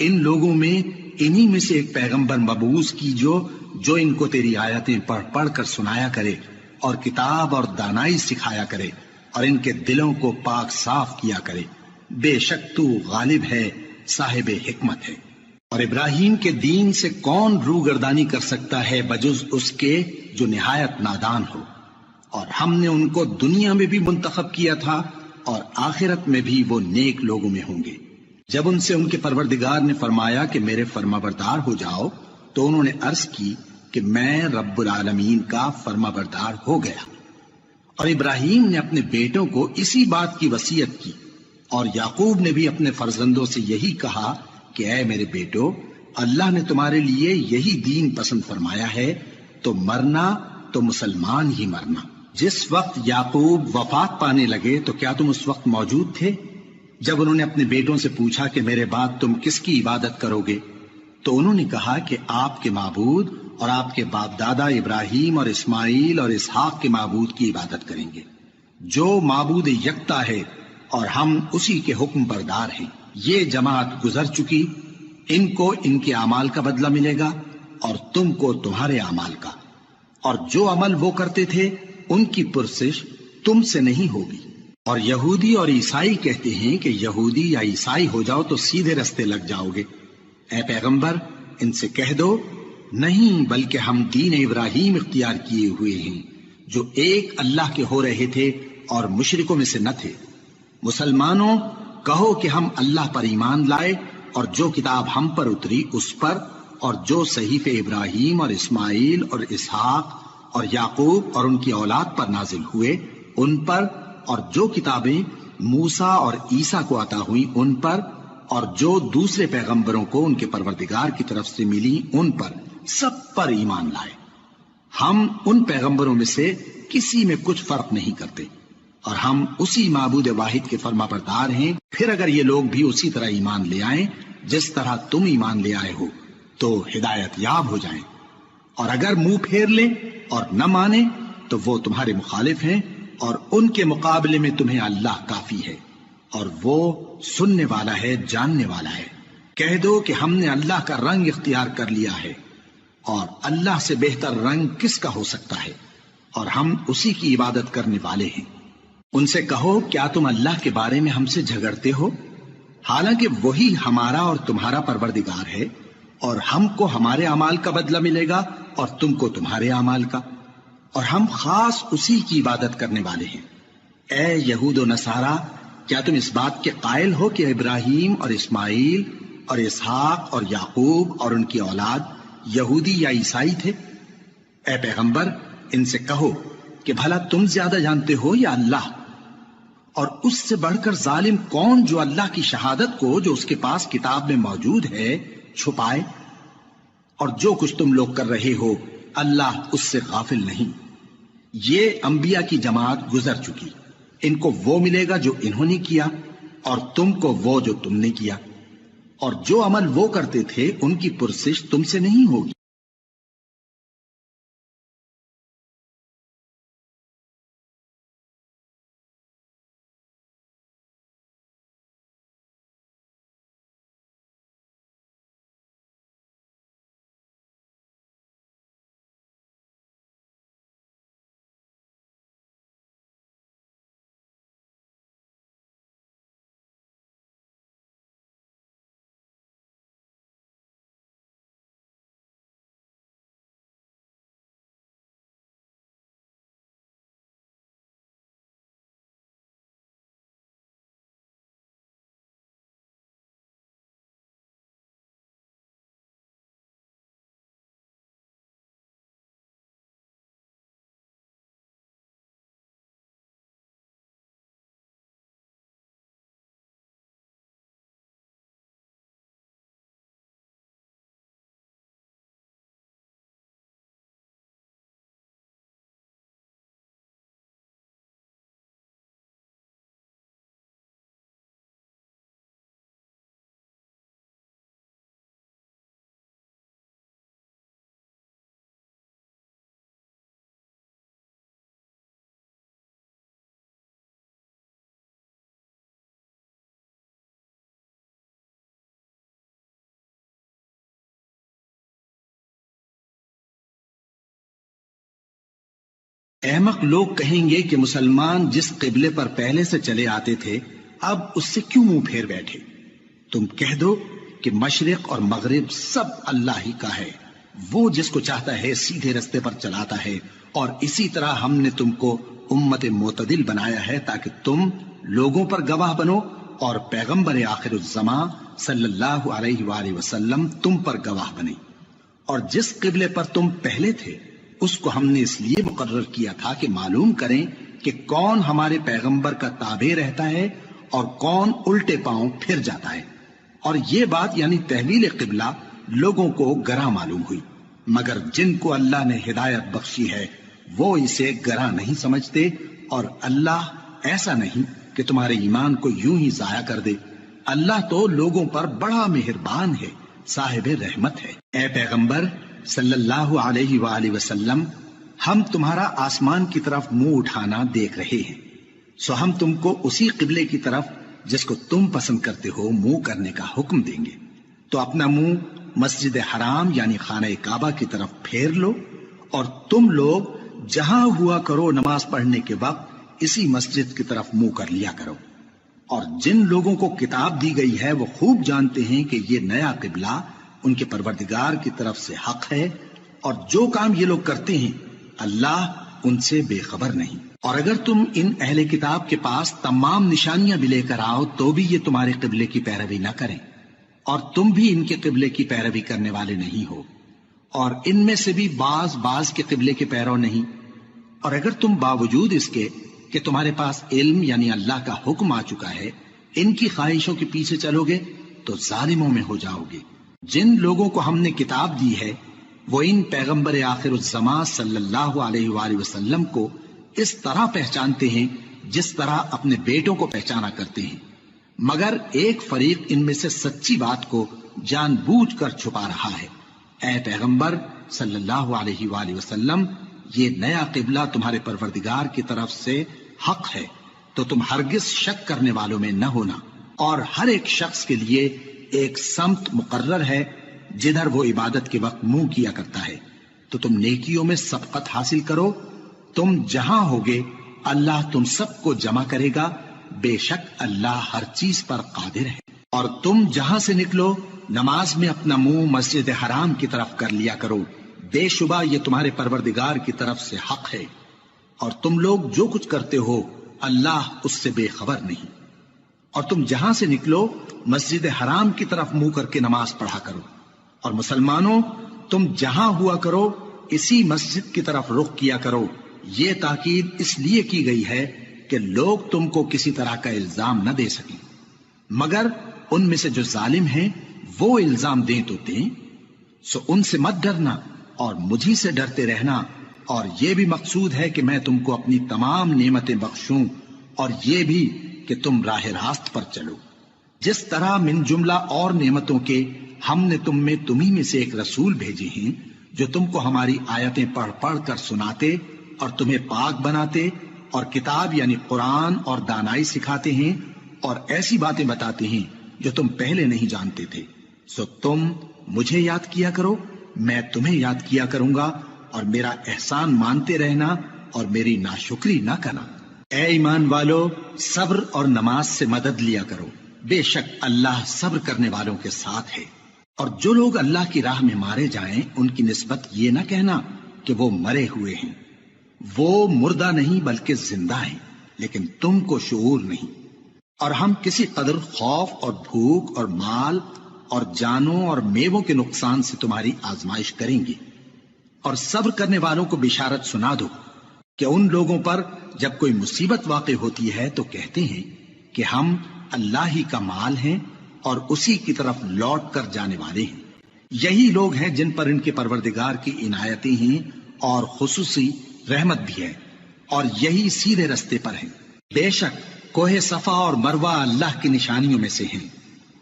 ان لوگوں میں انہی میں سے ایک پیغمبر مبعوث کی جو ان کو تیری آیتیں پڑھ پڑھ کر سنایا کرے اور کتاب اور دانائی سکھایا کرے اور ان کے دلوں کو پاک صاف کیا کرے، بے شک تو غالب ہے، صاحب حکمت ہے۔ اور ابراہیم کے دین سے کون روگردانی کر سکتا ہے بجز اس کے جو نہایت نادان ہو، اور ہم نے ان کو دنیا میں بھی منتخب کیا تھا اور آخرت میں بھی وہ نیک لوگوں میں ہوں گے۔ جب ان سے ان کے پروردگار نے فرمایا کہ میرے فرما بردار ہو جاؤ تو انہوں نے عرض کی کہ میں رب العالمین کا فرما بردار ہو گیا۔ اور ابراہیم نے اپنے بیٹوں کو اسی بات کی وصیت کی، اور یعقوب نے بھی اپنے فرزندوں سے یہی کہا کہ اے میرے بیٹو، اللہ نے تمہارے لیے یہی دین پسند فرمایا ہے، تو مرنا تو مسلمان ہی مرنا۔ جس وقت یعقوب وفات پانے لگے تو کیا تم اس وقت موجود تھے جب انہوں نے اپنے بیٹوں سے پوچھا کہ میرے بعد تم کس کی عبادت کرو گے؟ تو انہوں نے کہا کہ آپ کے معبود اور آپ کے باپ دادا ابراہیم اور اسماعیل اور اسحاق کے معبود کی عبادت کریں گے، جو معبود یکتا ہے اور ہم اسی کے حکم بردار ہیں۔ یہ جماعت گزر چکی، ان کو ان کے اعمال کا بدلہ ملے گا اور تم کو تمہارے اعمال کا، اور جو عمل وہ کرتے تھے ان کی پرسش تم سے نہیں ہوگی۔ اور یہودی اور عیسائی کہتے ہیں کہ یہودی یا عیسائی ہو جاؤ تو سیدھے رستے لگ جاؤ گے۔ اے پیغمبر ان سے کہہ دو نہیں، بلکہ ہم دین ابراہیم اختیار کیے ہوئے ہیں جو ایک اللہ کے ہو رہے تھے اور مشرکوں میں سے نہ تھے۔ مسلمانوں کہو کہ ہم اللہ پر ایمان لائے اور جو کتاب ہم پر اتری اس پر، اور جو صحیفے ابراہیم اور اسماعیل اور اسحاق اور یعقوب اور ان کی اولاد پر نازل ہوئے ان پر، اور جو کتابیں موسیٰ اور عیسیٰ کو عطا ہوئی ان پر، اور جو دوسرے پیغمبروں کو ان کے پروردگار کی طرف سے ملی ان پر، سب پر ایمان لائے۔ ہم ان پیغمبروں میں سے کسی میں کچھ فرق نہیں کرتے، اور ہم اسی معبود واحد کے فرما بردار ہیں۔ پھر اگر یہ لوگ بھی اسی طرح ایمان لے آئیں جس طرح تم ایمان لے آئے ہو تو ہدایت یاب ہو جائیں، اور اگر منہ پھیر لیں اور نہ مانیں تو وہ تمہارے مخالف ہیں، اور ان کے مقابلے میں تمہیں اللہ کافی ہے، اور وہ سننے والا ہے، جاننے والا ہے۔ کہہ دو کہ ہم نے اللہ کا رنگ اختیار کر لیا ہے، اور اللہ سے بہتر رنگ کس کا ہو سکتا ہے، اور ہم اسی کی عبادت کرنے والے ہیں۔ ان سے کہو کیا تم اللہ کے بارے میں ہم سے جھگڑتے ہو، حالانکہ وہی ہمارا اور تمہارا پروردگار ہے، اور ہم کو ہمارے اعمال کا بدلہ ملے گا اور تم کو تمہارے اعمال کا، اور ہم خاص اسی کی عبادت کرنے والے ہیں۔ اے یہود و نصارا، کیا تم اس بات کے قائل ہو کہ ابراہیم اور اسماعیل اور اسحاق اور یعقوب اور ان کی اولاد یہودی یا عیسائی تھے؟ اے پیغمبر ان سے کہو کہ بھلا تم زیادہ جانتے ہو یا اللہ؟ اور اس سے بڑھ کر ظالم کون جو اللہ کی شہادت کو جو اس کے پاس کتاب میں موجود ہے چھپائے؟ اور جو کچھ تم لوگ کر رہے ہو اللہ اس سے غافل نہیں۔ یہ انبیاء کی جماعت گزر چکی، ان کو وہ ملے گا جو انہوں نے کیا، اور تم کو وہ جو تم نے کیا، اور جو عمل وہ کرتے تھے ان کی پرسش تم سے نہیں ہوگی۔ احمق لوگ کہیں گے کہ مسلمان جس قبلے پر پہلے سے چلے آتے تھے اب اس سے کیوں منہ پھیر بیٹھے؟ تم کہہ دو کہ مشرق اور مغرب سب اللہ ہی کا ہے، وہ جس کو چاہتا ہے سیدھے رستے پر چلاتا ہے، اور اسی طرح ہم نے تم کو امت معتدل بنایا ہے تاکہ تم لوگوں پر گواہ بنو، اور پیغمبر آخر الزمان صلی اللہ علیہ وآلہ وسلم تم پر گواہ بنے۔ اور جس قبلے پر تم پہلے تھے اس کو ہم نے اس لیے مقرر کیا تھا کہ معلوم کریں کہ کون ہمارے پیغمبر کا تابع رہتا ہے اور کون الٹے پاؤں پھر جاتا ہے۔ اور یہ بات یعنی تحویل قبلہ لوگوں کو گراں معلوم ہوئی، مگر جن کو اللہ نے ہدایت بخشی ہے وہ اسے گراں نہیں سمجھتے، اور اللہ ایسا نہیں کہ تمہارے ایمان کو یوں ہی ضائع کر دے۔ اللہ تو لوگوں پر بڑا مہربان ہے، صاحب رحمت ہے۔ اے پیغمبر صلی اللہ علیہ وآلہ وسلم، ہم تمہارا آسمان کی طرف منہ اٹھانا دیکھ رہے ہیں، سو ہم تم کو اسی قبلے کی طرف جس کو تم پسند کرتے ہو منہ کرنے کا حکم دیں گے۔ تو اپنا منہ مسجد حرام یعنی خانہ کعبہ کی طرف پھیر لو، اور تم لوگ جہاں ہوا کرو نماز پڑھنے کے وقت اسی مسجد کی طرف منہ کر لیا کرو۔ اور جن لوگوں کو کتاب دی گئی ہے وہ خوب جانتے ہیں کہ یہ نیا قبلہ ان کے پروردگار کی طرف سے حق ہے، اور جو کام یہ لوگ کرتے ہیں اللہ ان سے بے خبر نہیں۔ اور اگر تم ان اہل کتاب کے پاس تمام نشانیاں بھی لے کر آؤ تو بھی یہ تمہارے قبلے کی پیروی نہ کریں، اور تم بھی ان کے قبلے کی پیروی کرنے والے نہیں ہو، اور ان میں سے بھی بعض کے قبلے کے پیرو نہیں۔ اور اگر تم باوجود اس کے کہ تمہارے پاس علم یعنی اللہ کا حکم آ چکا ہے ان کی خواہشوں کے پیچھے چلو گے تو ظالموں میں ہو جاؤ گے۔ جن لوگوں کو ہم نے کتاب دی ہے وہ ان پیغمبر آخر الزمان صلی اللہ علیہ وآلہ وسلم کو اس طرح پہچانتے ہیں جس طرح اپنے بیٹوں کو پہچانا کرتے ہیں، مگر ایک فریق ان میں سے سچی بات کو جان بوجھ کر چھپا رہا ہے۔ اے پیغمبر صلی اللہ علیہ وآلہ وسلم، یہ نیا قبلہ تمہارے پروردگار کی طرف سے حق ہے، تو تم ہرگز شک کرنے والوں میں نہ ہونا، اور ہر ایک شخص کے لیے ایک سمت مقرر ہے جدھر وہ عبادت کے وقت منہ کیا کرتا ہے، تو تم نیکیوں میں سبقت حاصل کرو۔ تم جہاں ہوگے اللہ تم سب کو جمع کرے گا، بے شک اللہ ہر چیز پر قادر ہے۔ اور تم جہاں سے نکلو نماز میں اپنا منہ مسجد حرام کی طرف کر لیا کرو، بے شبہ یہ تمہارے پروردگار کی طرف سے حق ہے، اور تم لوگ جو کچھ کرتے ہو اللہ اس سے بے خبر نہیں۔ اور تم جہاں سے نکلو مسجد حرام کی طرف منہ کر کے نماز پڑھا کرو، اور مسلمانوں تم جہاں ہوا کرو اسی مسجد کی طرف رخ کیا کرو. یہ تاکید اس لیے کی گئی ہے کہ لوگ تم کو کسی طرح کا الزام نہ دے سکیں، مگر ان میں سے جو ظالم ہیں وہ الزام دیں تو دیں. سو ان سے مت ڈرنا اور مجھی سے ڈرتے رہنا، اور یہ بھی مقصود ہے کہ میں تم کو اپنی تمام نعمتیں بخشوں، اور یہ بھی کہ تم راہ راست پر چلو. جس طرح من جملہ اور نعمتوں کے ہم نے تم میں تمہیں میں سے ایک رسول بھیجے ہیں جو تم کو ہماری آیتیں پڑھ پڑھ کر سناتے اور تمہیں پاک بناتے اور کتاب یعنی قرآن اور دانائی سکھاتے ہیں اور ایسی باتیں بتاتے ہیں جو تم پہلے نہیں جانتے تھے. سو تم مجھے یاد کیا کرو، میں تمہیں یاد کیا کروں گا، اور میرا احسان مانتے رہنا اور میری ناشکری نہ کرنا. اے ایمان والو، صبر اور نماز سے مدد لیا کرو، بے شک اللہ صبر کرنے والوں کے ساتھ ہے. اور جو لوگ اللہ کی راہ میں مارے جائیں ان کی نسبت یہ نہ کہنا کہ وہ مرے ہوئے ہیں، وہ مردہ نہیں بلکہ زندہ ہیں، لیکن تم کو شعور نہیں. اور ہم کسی قدر خوف اور بھوک اور مال اور جانوں اور میووں کے نقصان سے تمہاری آزمائش کریں گے. اور صبر کرنے والوں کو بشارت سنا دو کہ ان لوگوں پر جب کوئی مصیبت واقع ہوتی ہے تو کہتے ہیں کہ ہم اللہ ہی کا مال ہیں اور اسی کی طرف لوٹ کر جانے والے ہیں. یہی لوگ ہیں جن پر ان کے پروردگار کی عنایتیں ہیں اور خصوصی رحمت بھی ہے، اور یہی سیدھے رستے پر ہیں. بے شک کوہ صفا اور مروہ اللہ کی نشانیوں میں سے ہیں.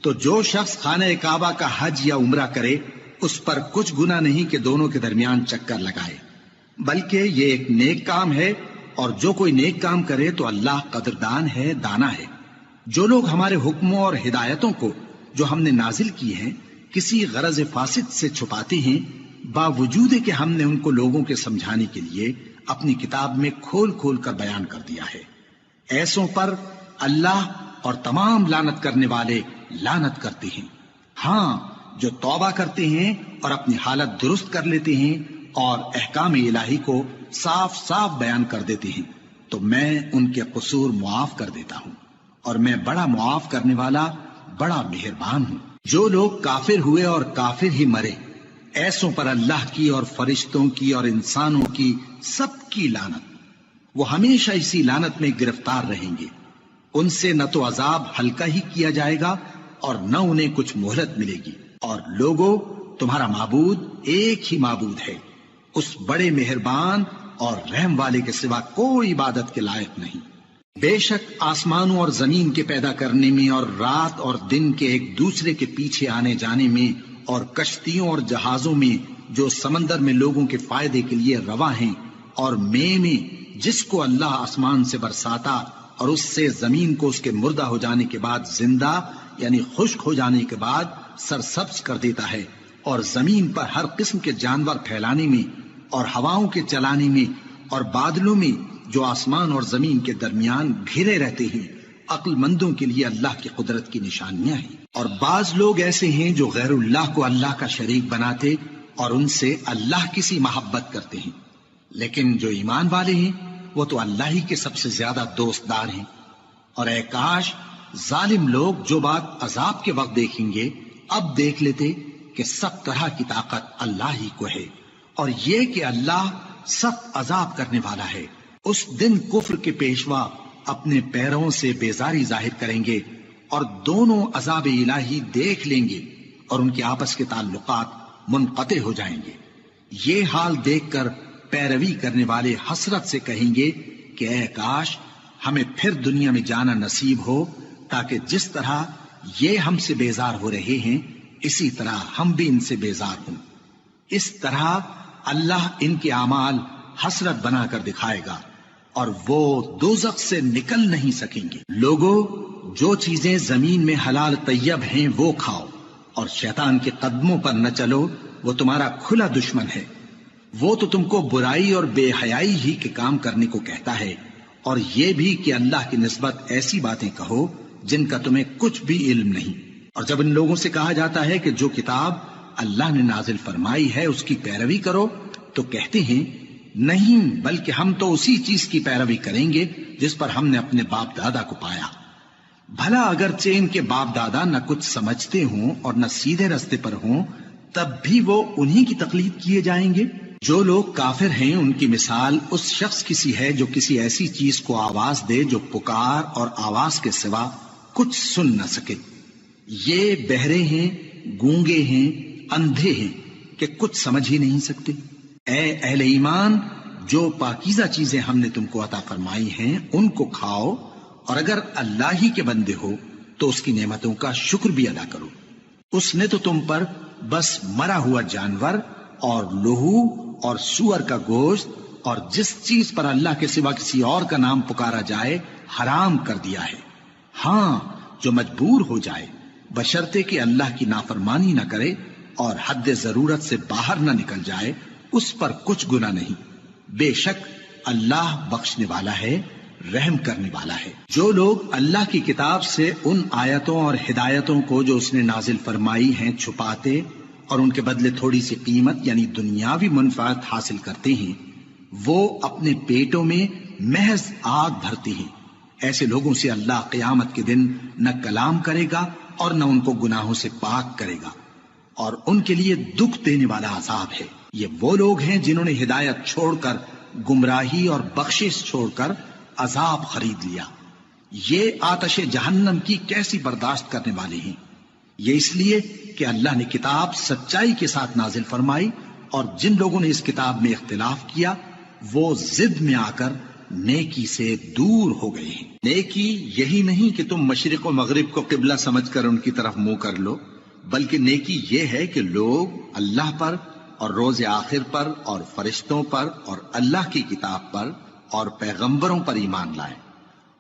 تو جو شخص خانہ کعبہ کا حج یا عمرہ کرے اس پر کچھ گناہ نہیں کہ دونوں کے درمیان چکر لگائے، بلکہ یہ ایک نیک کام ہے، اور جو کوئی نیک کام کرے تو اللہ قدردان ہے، دانا ہے. جو لوگ ہمارے حکموں اور ہدایتوں کو جو ہم نے نازل کی ہیں کسی غرض فاسد سے چھپاتے ہیں، باوجود کہ ہم نے ان کو لوگوں کے سمجھانے کے لیے اپنی کتاب میں کھول کھول کر بیان کر دیا ہے، ایسوں پر اللہ اور تمام لعنت کرنے والے لعنت کرتے ہیں. ہاں، جو توبہ کرتے ہیں اور اپنی حالت درست کر لیتے ہیں اور احکام الہی کو صاف صاف بیان کر دیتے ہیں تو میں ان کے قصور معاف کر دیتا ہوں، اور میں بڑا معاف کرنے والا بڑا مہربان ہوں. جو لوگ کافر ہوئے اور کافر ہی مرے، ایسوں پر اللہ کی اور فرشتوں کی اور انسانوں کی سب کی لعنت، وہ ہمیشہ اسی لعنت میں گرفتار رہیں گے. ان سے نہ تو عذاب ہلکا ہی کیا جائے گا اور نہ انہیں کچھ مہلت ملے گی. اور لوگوں، تمہارا معبود ایک ہی معبود ہے، اس بڑے مہربان اور رحم والے کے سوا کوئی عبادت کے لائق نہیں. بے شک آسمانوں اور زمین کے پیدا کرنے میں اور رات اور دن کے ایک دوسرے کے پیچھے آنے جانے میں اور کشتیوں اور جہازوں میں جو سمندر میں لوگوں کے فائدے کے لیے رواں ہیں، اور میں جس کو اللہ آسمان سے برساتا اور اس سے زمین کو اس کے مردہ ہو جانے کے بعد زندہ یعنی خشک ہو جانے کے بعد سرسبز کر دیتا ہے، اور زمین پر ہر قسم کے جانور پھیلانے میں اور ہواؤں کے چلانے میں اور بادلوں میں جو آسمان اور زمین کے درمیان گھرے رہتے ہیں، عقل مندوں کے لیے اللہ کی قدرت کی نشانیاں ہیں. اور بعض لوگ ایسے ہیں جو غیر اللہ کو اللہ کا شریک بناتے اور ان سے اللہ کی سی محبت کرتے ہیں، لیکن جو ایمان والے ہیں وہ تو اللہ ہی کے سب سے زیادہ دوست دار ہیں. اور اے کاش ظالم لوگ جو بات عذاب کے وقت دیکھیں گے اب دیکھ لیتے کہ سب طرح کی طاقت اللہ ہی کو ہے، اور یہ کہ اللہ سخت عذاب کرنے والا ہے. اس دن کفر کے پیشوا اپنے پیروں سے بیزاری ظاہر کریں گے اور دونوں عذاب الہی دیکھ لیں گے اور ان کے آپس کے تعلقات منقطع ہو جائیں گے. یہ حال دیکھ کر پیروی کرنے والے حسرت سے کہیں گے کہ اے کاش ہمیں پھر دنیا میں جانا نصیب ہو، تاکہ جس طرح یہ ہم سے بیزار ہو رہے ہیں اسی طرح ہم بھی ان سے بیزار ہوں. اس طرح اللہ ان کے اعمال حسرت بنا کر دکھائے گا اور وہ دوزخ سے نکل نہیں سکیں گے. لوگوں، جو چیزیں زمین میں حلال طیب ہیں وہ کھاؤ، اور شیطان کے قدموں پر نہ چلو، وہ تمہارا کھلا دشمن ہے. وہ تو تم کو برائی اور بے حیائی ہی کے کام کرنے کو کہتا ہے، اور یہ بھی کہ اللہ کی نسبت ایسی باتیں کہو جن کا تمہیں کچھ بھی علم نہیں. اور جب ان لوگوں سے کہا جاتا ہے کہ جو کتاب اللہ نے نازل فرمائی ہے اس کی پیروی کرو تو کہتے ہیں نہیں، بلکہ ہم تو اسی چیز کی پیروی کریں گے جس پر ہم نے اپنے باپ دادا کو پایا. بھلا اگرچہ ان کے باپ دادا نہ کچھ سمجھتے ہوں اور نہ سیدھے رستے پر ہوں، تب بھی وہ انہی کی تقلید کیے جائیں گے؟ جو لوگ کافر ہیں ان کی مثال اس شخص کی سی ہے جو کسی ایسی چیز کو آواز دے جو پکار اور آواز کے سوا کچھ سن نہ سکے۔ یہ بہرے ہیں، گونگے ہیں، اندھے ہیں کہ کچھ سمجھ ہی نہیں سکتے۔ اے اہل ایمان، جو پاکیزہ چیزیں ہم نے تم کو عطا فرمائی ہیں ان کو کھاؤ، اور اگر اللہ ہی کے بندے ہو تو اس کی نعمتوں کا شکر بھی ادا کرو۔ اس نے تو تم پر بس مرا ہوا جانور اور لہو اور سور کا گوشت اور جس چیز پر اللہ کے سوا کسی اور کا نام پکارا جائے حرام کر دیا ہے۔ ہاں، جو مجبور ہو جائے بشرطے کہ اللہ کی نافرمانی نہ کرے اور حد ضرورت سے باہر نہ نکل جائے، اس پر کچھ گناہ نہیں۔ بے شک اللہ بخشنے والا ہے، رحم کرنے والا ہے۔ جو لوگ اللہ کی کتاب سے ان آیتوں اور ہدایتوں کو جو اس نے نازل فرمائی ہیں چھپاتے اور ان کے بدلے تھوڑی سی قیمت یعنی دنیاوی منفعت حاصل کرتے ہیں، وہ اپنے پیٹوں میں محض آگ بھرتے ہیں۔ ایسے لوگوں سے اللہ قیامت کے دن نہ کلام کرے گا اور نہ ان کو گناہوں سے پاک کرے گا، اور ان کے لیے دکھ دینے والا عذاب ہے۔ یہ وہ لوگ ہیں جنہوں نے ہدایت چھوڑ کر گمراہی اور بخشش چھوڑ کر عذاب خرید لیا۔ یہ آتش جہنم کی کیسی برداشت کرنے والے ہیں۔ یہ اس لیے کہ اللہ نے کتاب سچائی کے ساتھ نازل فرمائی، اور جن لوگوں نے اس کتاب میں اختلاف کیا وہ ضد میں آ کر نیکی سے دور ہو گئے ہیں۔ نیکی یہی نہیں کہ تم مشرق و مغرب کو قبلہ سمجھ کر ان کی طرف منہ کر لو، بلکہ نیکی یہ ہے کہ لوگ اللہ پر اور روز آخر پر اور فرشتوں پر اور اللہ کی کتاب پر اور پیغمبروں پر ایمان لائیں،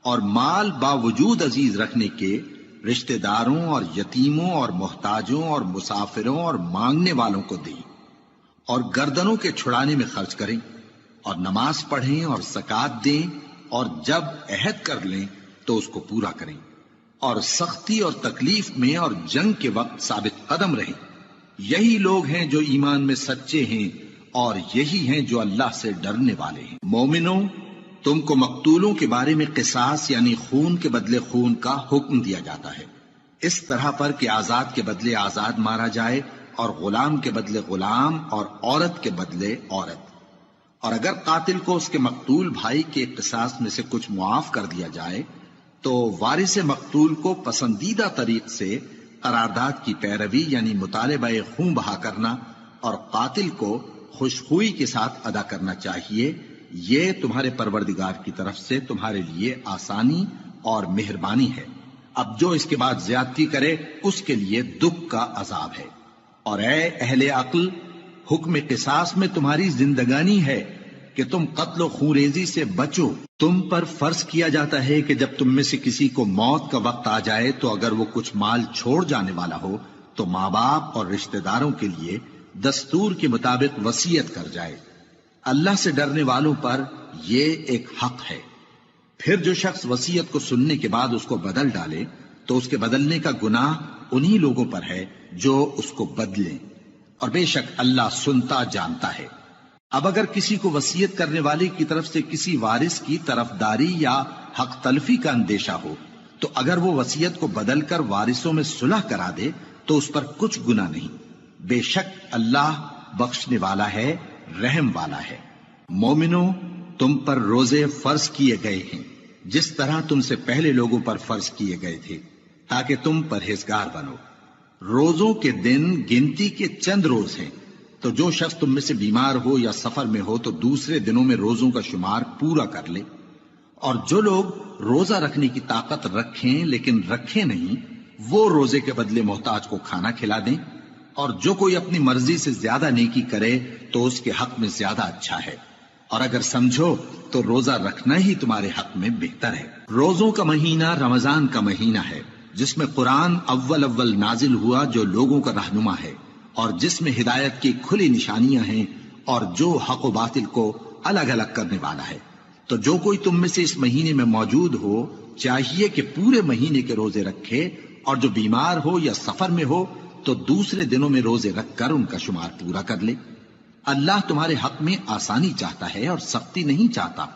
اور مال باوجود عزیز رکھنے کے رشتہ داروں اور یتیموں اور محتاجوں اور مسافروں اور مانگنے والوں کو دیں، اور گردنوں کے چھڑانے میں خرچ کریں، اور نماز پڑھیں اور زکوٰۃ دیں، اور جب عہد کر لیں تو اس کو پورا کریں، اور سختی اور تکلیف میں اور جنگ کے وقت ثابت قدم رہیں۔ یہی لوگ ہیں جو ایمان میں سچے ہیں، اور یہی ہیں جو اللہ سے ڈرنے والے ہیں۔ مومنوں، تم کو مقتولوں کے بارے میں قصاص یعنی خون کے بدلے خون کا حکم دیا جاتا ہے، اس طرح پر کہ آزاد کے بدلے آزاد مارا جائے، اور غلام کے بدلے غلام، اور عورت کے بدلے عورت۔ اور اگر قاتل کو اس کے مقتول بھائی کے قصاص میں سے کچھ معاف کر دیا جائے تو وارث مقتول کو پسندیدہ طریق سے قرارداد کی پیروی یعنی مطالبہ خون بہا کرنا اور قاتل کو خوشخوئی کے ساتھ ادا کرنا چاہیے۔ یہ تمہارے پروردگار کی طرف سے تمہارے لیے آسانی اور مہربانی ہے۔ اب جو اس کے بعد زیادتی کرے اس کے لیے دکھ کا عذاب ہے۔ اور اے اہل عقل، حکم قصاص میں تمہاری زندگانی ہے کہ تم قتل و خونریزی سے بچو۔ تم پر فرض کیا جاتا ہے کہ جب تم میں سے کسی کو موت کا وقت آ جائے تو اگر وہ کچھ مال چھوڑ جانے والا ہو تو ماں باپ اور رشتہ داروں کے لیے دستور کے مطابق وصیت کر جائے۔ اللہ سے ڈرنے والوں پر یہ ایک حق ہے۔ پھر جو شخص وصیت کو سننے کے بعد اس کو بدل ڈالے تو اس کے بدلنے کا گناہ انہی لوگوں پر ہے جو اس کو بدلیں، اور بے شک اللہ سنتا جانتا ہے۔ اب اگر کسی کو وصیت کرنے والے کی طرف سے کسی وارث کی طرفداری یا حق تلفی کا اندیشہ ہو تو اگر وہ وصیت کو بدل کر وارثوں میں صلح کرا دے تو اس پر کچھ گناہ نہیں۔ بے شک اللہ بخشنے والا ہے، رحم والا ہے۔ مومنوں، تم پر روزے فرض کیے گئے ہیں جس طرح تم سے پہلے لوگوں پر فرض کیے گئے تھے تاکہ تم پرہیزگار بنو۔ روزوں کے دن گنتی کے چند روز ہیں، تو جو شخص تم میں سے بیمار ہو یا سفر میں ہو تو دوسرے دنوں میں روزوں کا شمار پورا کر لے۔ اور جو لوگ روزہ رکھنے کی طاقت رکھیں لیکن رکھیں نہیں، وہ روزے کے بدلے محتاج کو کھانا کھلا دیں۔ اور جو کوئی اپنی مرضی سے زیادہ نیکی کرے تو اس کے حق میں زیادہ اچھا ہے، اور اگر سمجھو تو روزہ رکھنا ہی تمہارے حق میں بہتر ہے۔ روزوں کا مہینہ رمضان کا مہینہ ہے جس میں قرآن اول نازل ہوا جو لوگوں کا رہنما ہے اور جس میں ہدایت کی کھلی نشانیاں ہیں اور جو حق و باطل کو الگ الگ کرنے والا ہے۔ تو جو کوئی تم میں سے اس مہینے میں موجود ہو چاہیے کہ پورے مہینے کے روزے رکھے، اور جو بیمار ہو یا سفر میں ہو تو دوسرے دنوں میں روزے رکھ کر ان کا شمار پورا کر لے۔ اللہ تمہارے حق میں آسانی چاہتا ہے اور سختی نہیں چاہتا،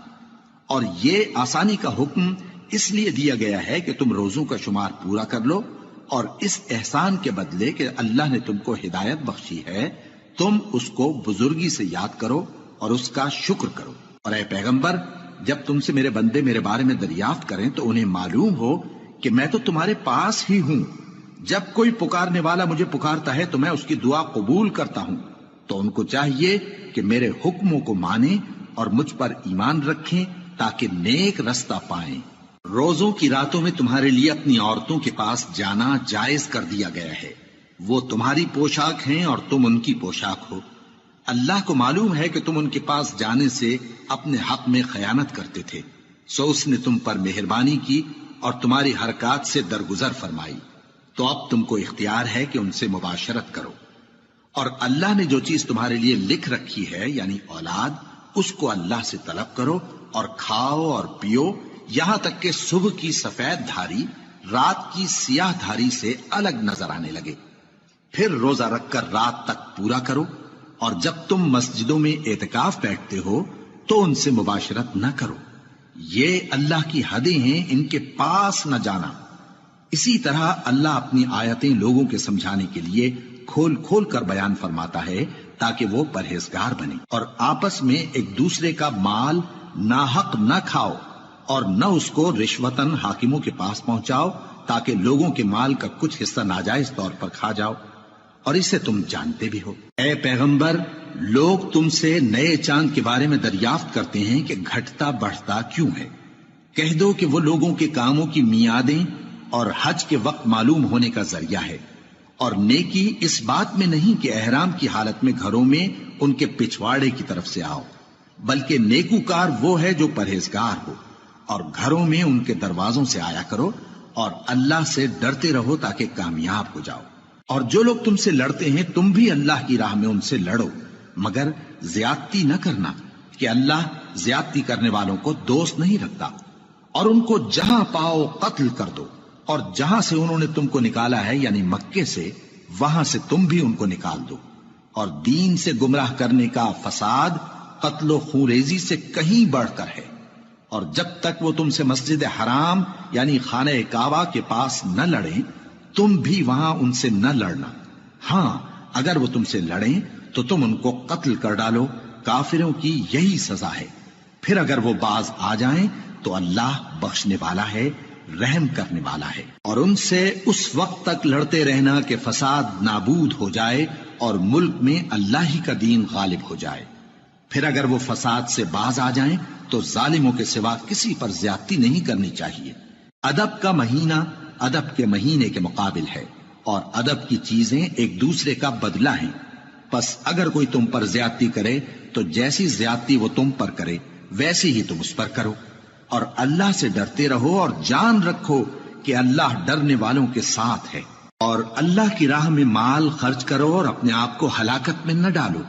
اور یہ آسانی کا حکم اس لیے دیا گیا ہے کہ تم روزوں کا شمار پورا کر لو اور اس احسان کے بدلے کہ اللہ نے تم کو ہدایت بخشی ہے تم اس کو بزرگی سے یاد کرو اور اس کا شکر کرو۔ اور اے پیغمبر، جب تم سے میرے بندے میرے بارے میں دریافت کریں تو انہیں معلوم ہو کہ میں تو تمہارے پاس ہی ہوں۔ جب کوئی پکارنے والا مجھے پکارتا ہے تو میں اس کی دعا قبول کرتا ہوں، تو ان کو چاہیے کہ میرے حکموں کو مانیں اور مجھ پر ایمان رکھیں تاکہ نیک رستہ پائیں۔ روزوں کی راتوں میں تمہارے لیے اپنی عورتوں کے پاس جانا جائز کر دیا گیا ہے، وہ تمہاری پوشاک ہیں اور تم ان کی پوشاک ہو۔ اللہ کو معلوم ہے کہ تم ان کے پاس جانے سے اپنے حق میں خیانت کرتے تھے، سو اس نے تم پر مہربانی کی اور تمہاری حرکات سے درگزر فرمائی، تو اب تم کو اختیار ہے کہ ان سے مباشرت کرو۔ اور اللہ نے جو چیز تمہارے لیے لکھ رکھی ہے یعنی اولاد، اس کو اللہ سے طلب کرو اور کھاؤ اور پیو، یہاں تک کہ صبح کی سفید دھاری رات کی سیاہ دھاری سے الگ نظر آنے لگے، پھر روزہ رکھ کر رات تک پورا کرو، اور جب تم مسجدوں میں اعتکاف بیٹھتے ہو تو ان سے مباشرت نہ کرو، یہ اللہ کی حدیں ہیں، ان کے پاس نہ جانا۔ اسی طرح اللہ اپنی آیتیں لوگوں کے سمجھانے کے لیے کھول کھول کر بیان فرماتا ہے تاکہ وہ پرہیزگار بنے، اور آپس میں ایک دوسرے کا مال ناحق نہ کھاؤ اور نہ اس کو رشوتاً حاکموں کے پاس پہنچاؤ تاکہ لوگوں کے مال کا کچھ حصہ ناجائز طور پر کھا جاؤ، اور اسے تم جانتے بھی ہو۔ اے پیغمبر، لوگ تم سے نئے چاند کے بارے میں دریافت کرتے ہیں کہ گھٹتا بڑھتا کیوں ہے۔ کہہ دو کہ وہ لوگوں کے کاموں کی میعادیں اور حج کے وقت معلوم ہونے کا ذریعہ ہے، اور نیکی اس بات میں نہیں کہ احرام کی حالت میں گھروں میں ان کے پچھواڑے کی طرف سے آؤ، بلکہ نیکوکار وہ ہے جو پرہیزگار ہو، اور گھروں میں ان کے دروازوں سے آیا کرو، اور اللہ سے ڈرتے رہو تاکہ کامیاب ہو جاؤ۔ اور جو لوگ تم سے لڑتے ہیں تم بھی اللہ کی راہ میں ان سے لڑو، مگر زیادتی نہ کرنا کہ اللہ زیادتی کرنے والوں کو دوست نہیں رکھتا۔ اور ان کو جہاں پاؤ قتل کر دو، اور جہاں سے انہوں نے تم کو نکالا ہے یعنی مکے سے، وہاں سے تم بھی ان کو نکال دو۔ اور دین سے گمراہ کرنے کا فساد قتل و خونریزی سے کہیں بڑھ کر ہے، اور جب تک وہ تم سے مسجد حرام یعنی خانہ کعبہ کے پاس نہ لڑیں تم بھی وہاں ان سے نہ لڑنا۔ ہاں اگر وہ تم سے لڑیں تو تم ان کو قتل کر ڈالو، کافروں کی یہی سزا ہے۔ پھر اگر وہ باز آ جائیں تو اللہ بخشنے والا ہے، رحم کرنے والا ہے۔ اور ان سے اس وقت تک لڑتے رہنا کہ فساد نابود ہو جائے اور ملک میں اللہ ہی کا دین غالب ہو جائے۔ پھر اگر وہ فساد سے باز آ جائیں تو ظالموں کے سوا کسی پر زیادتی نہیں کرنی چاہیے۔ ادب کا مہینہ ادب کے مہینے کے مقابل ہے، اور ادب کی چیزیں ایک دوسرے کا بدلہ ہیں۔ پس اگر کوئی تم پر زیادتی کرے تو جیسی زیادتی وہ تم پر کرے ویسی ہی تم اس پر کرو، اور اللہ سے ڈرتے رہو اور جان رکھو کہ اللہ ڈرنے والوں کے ساتھ ہے۔ اور اللہ کی راہ میں مال خرچ کرو اور اپنے آپ کو ہلاکت میں نہ ڈالو،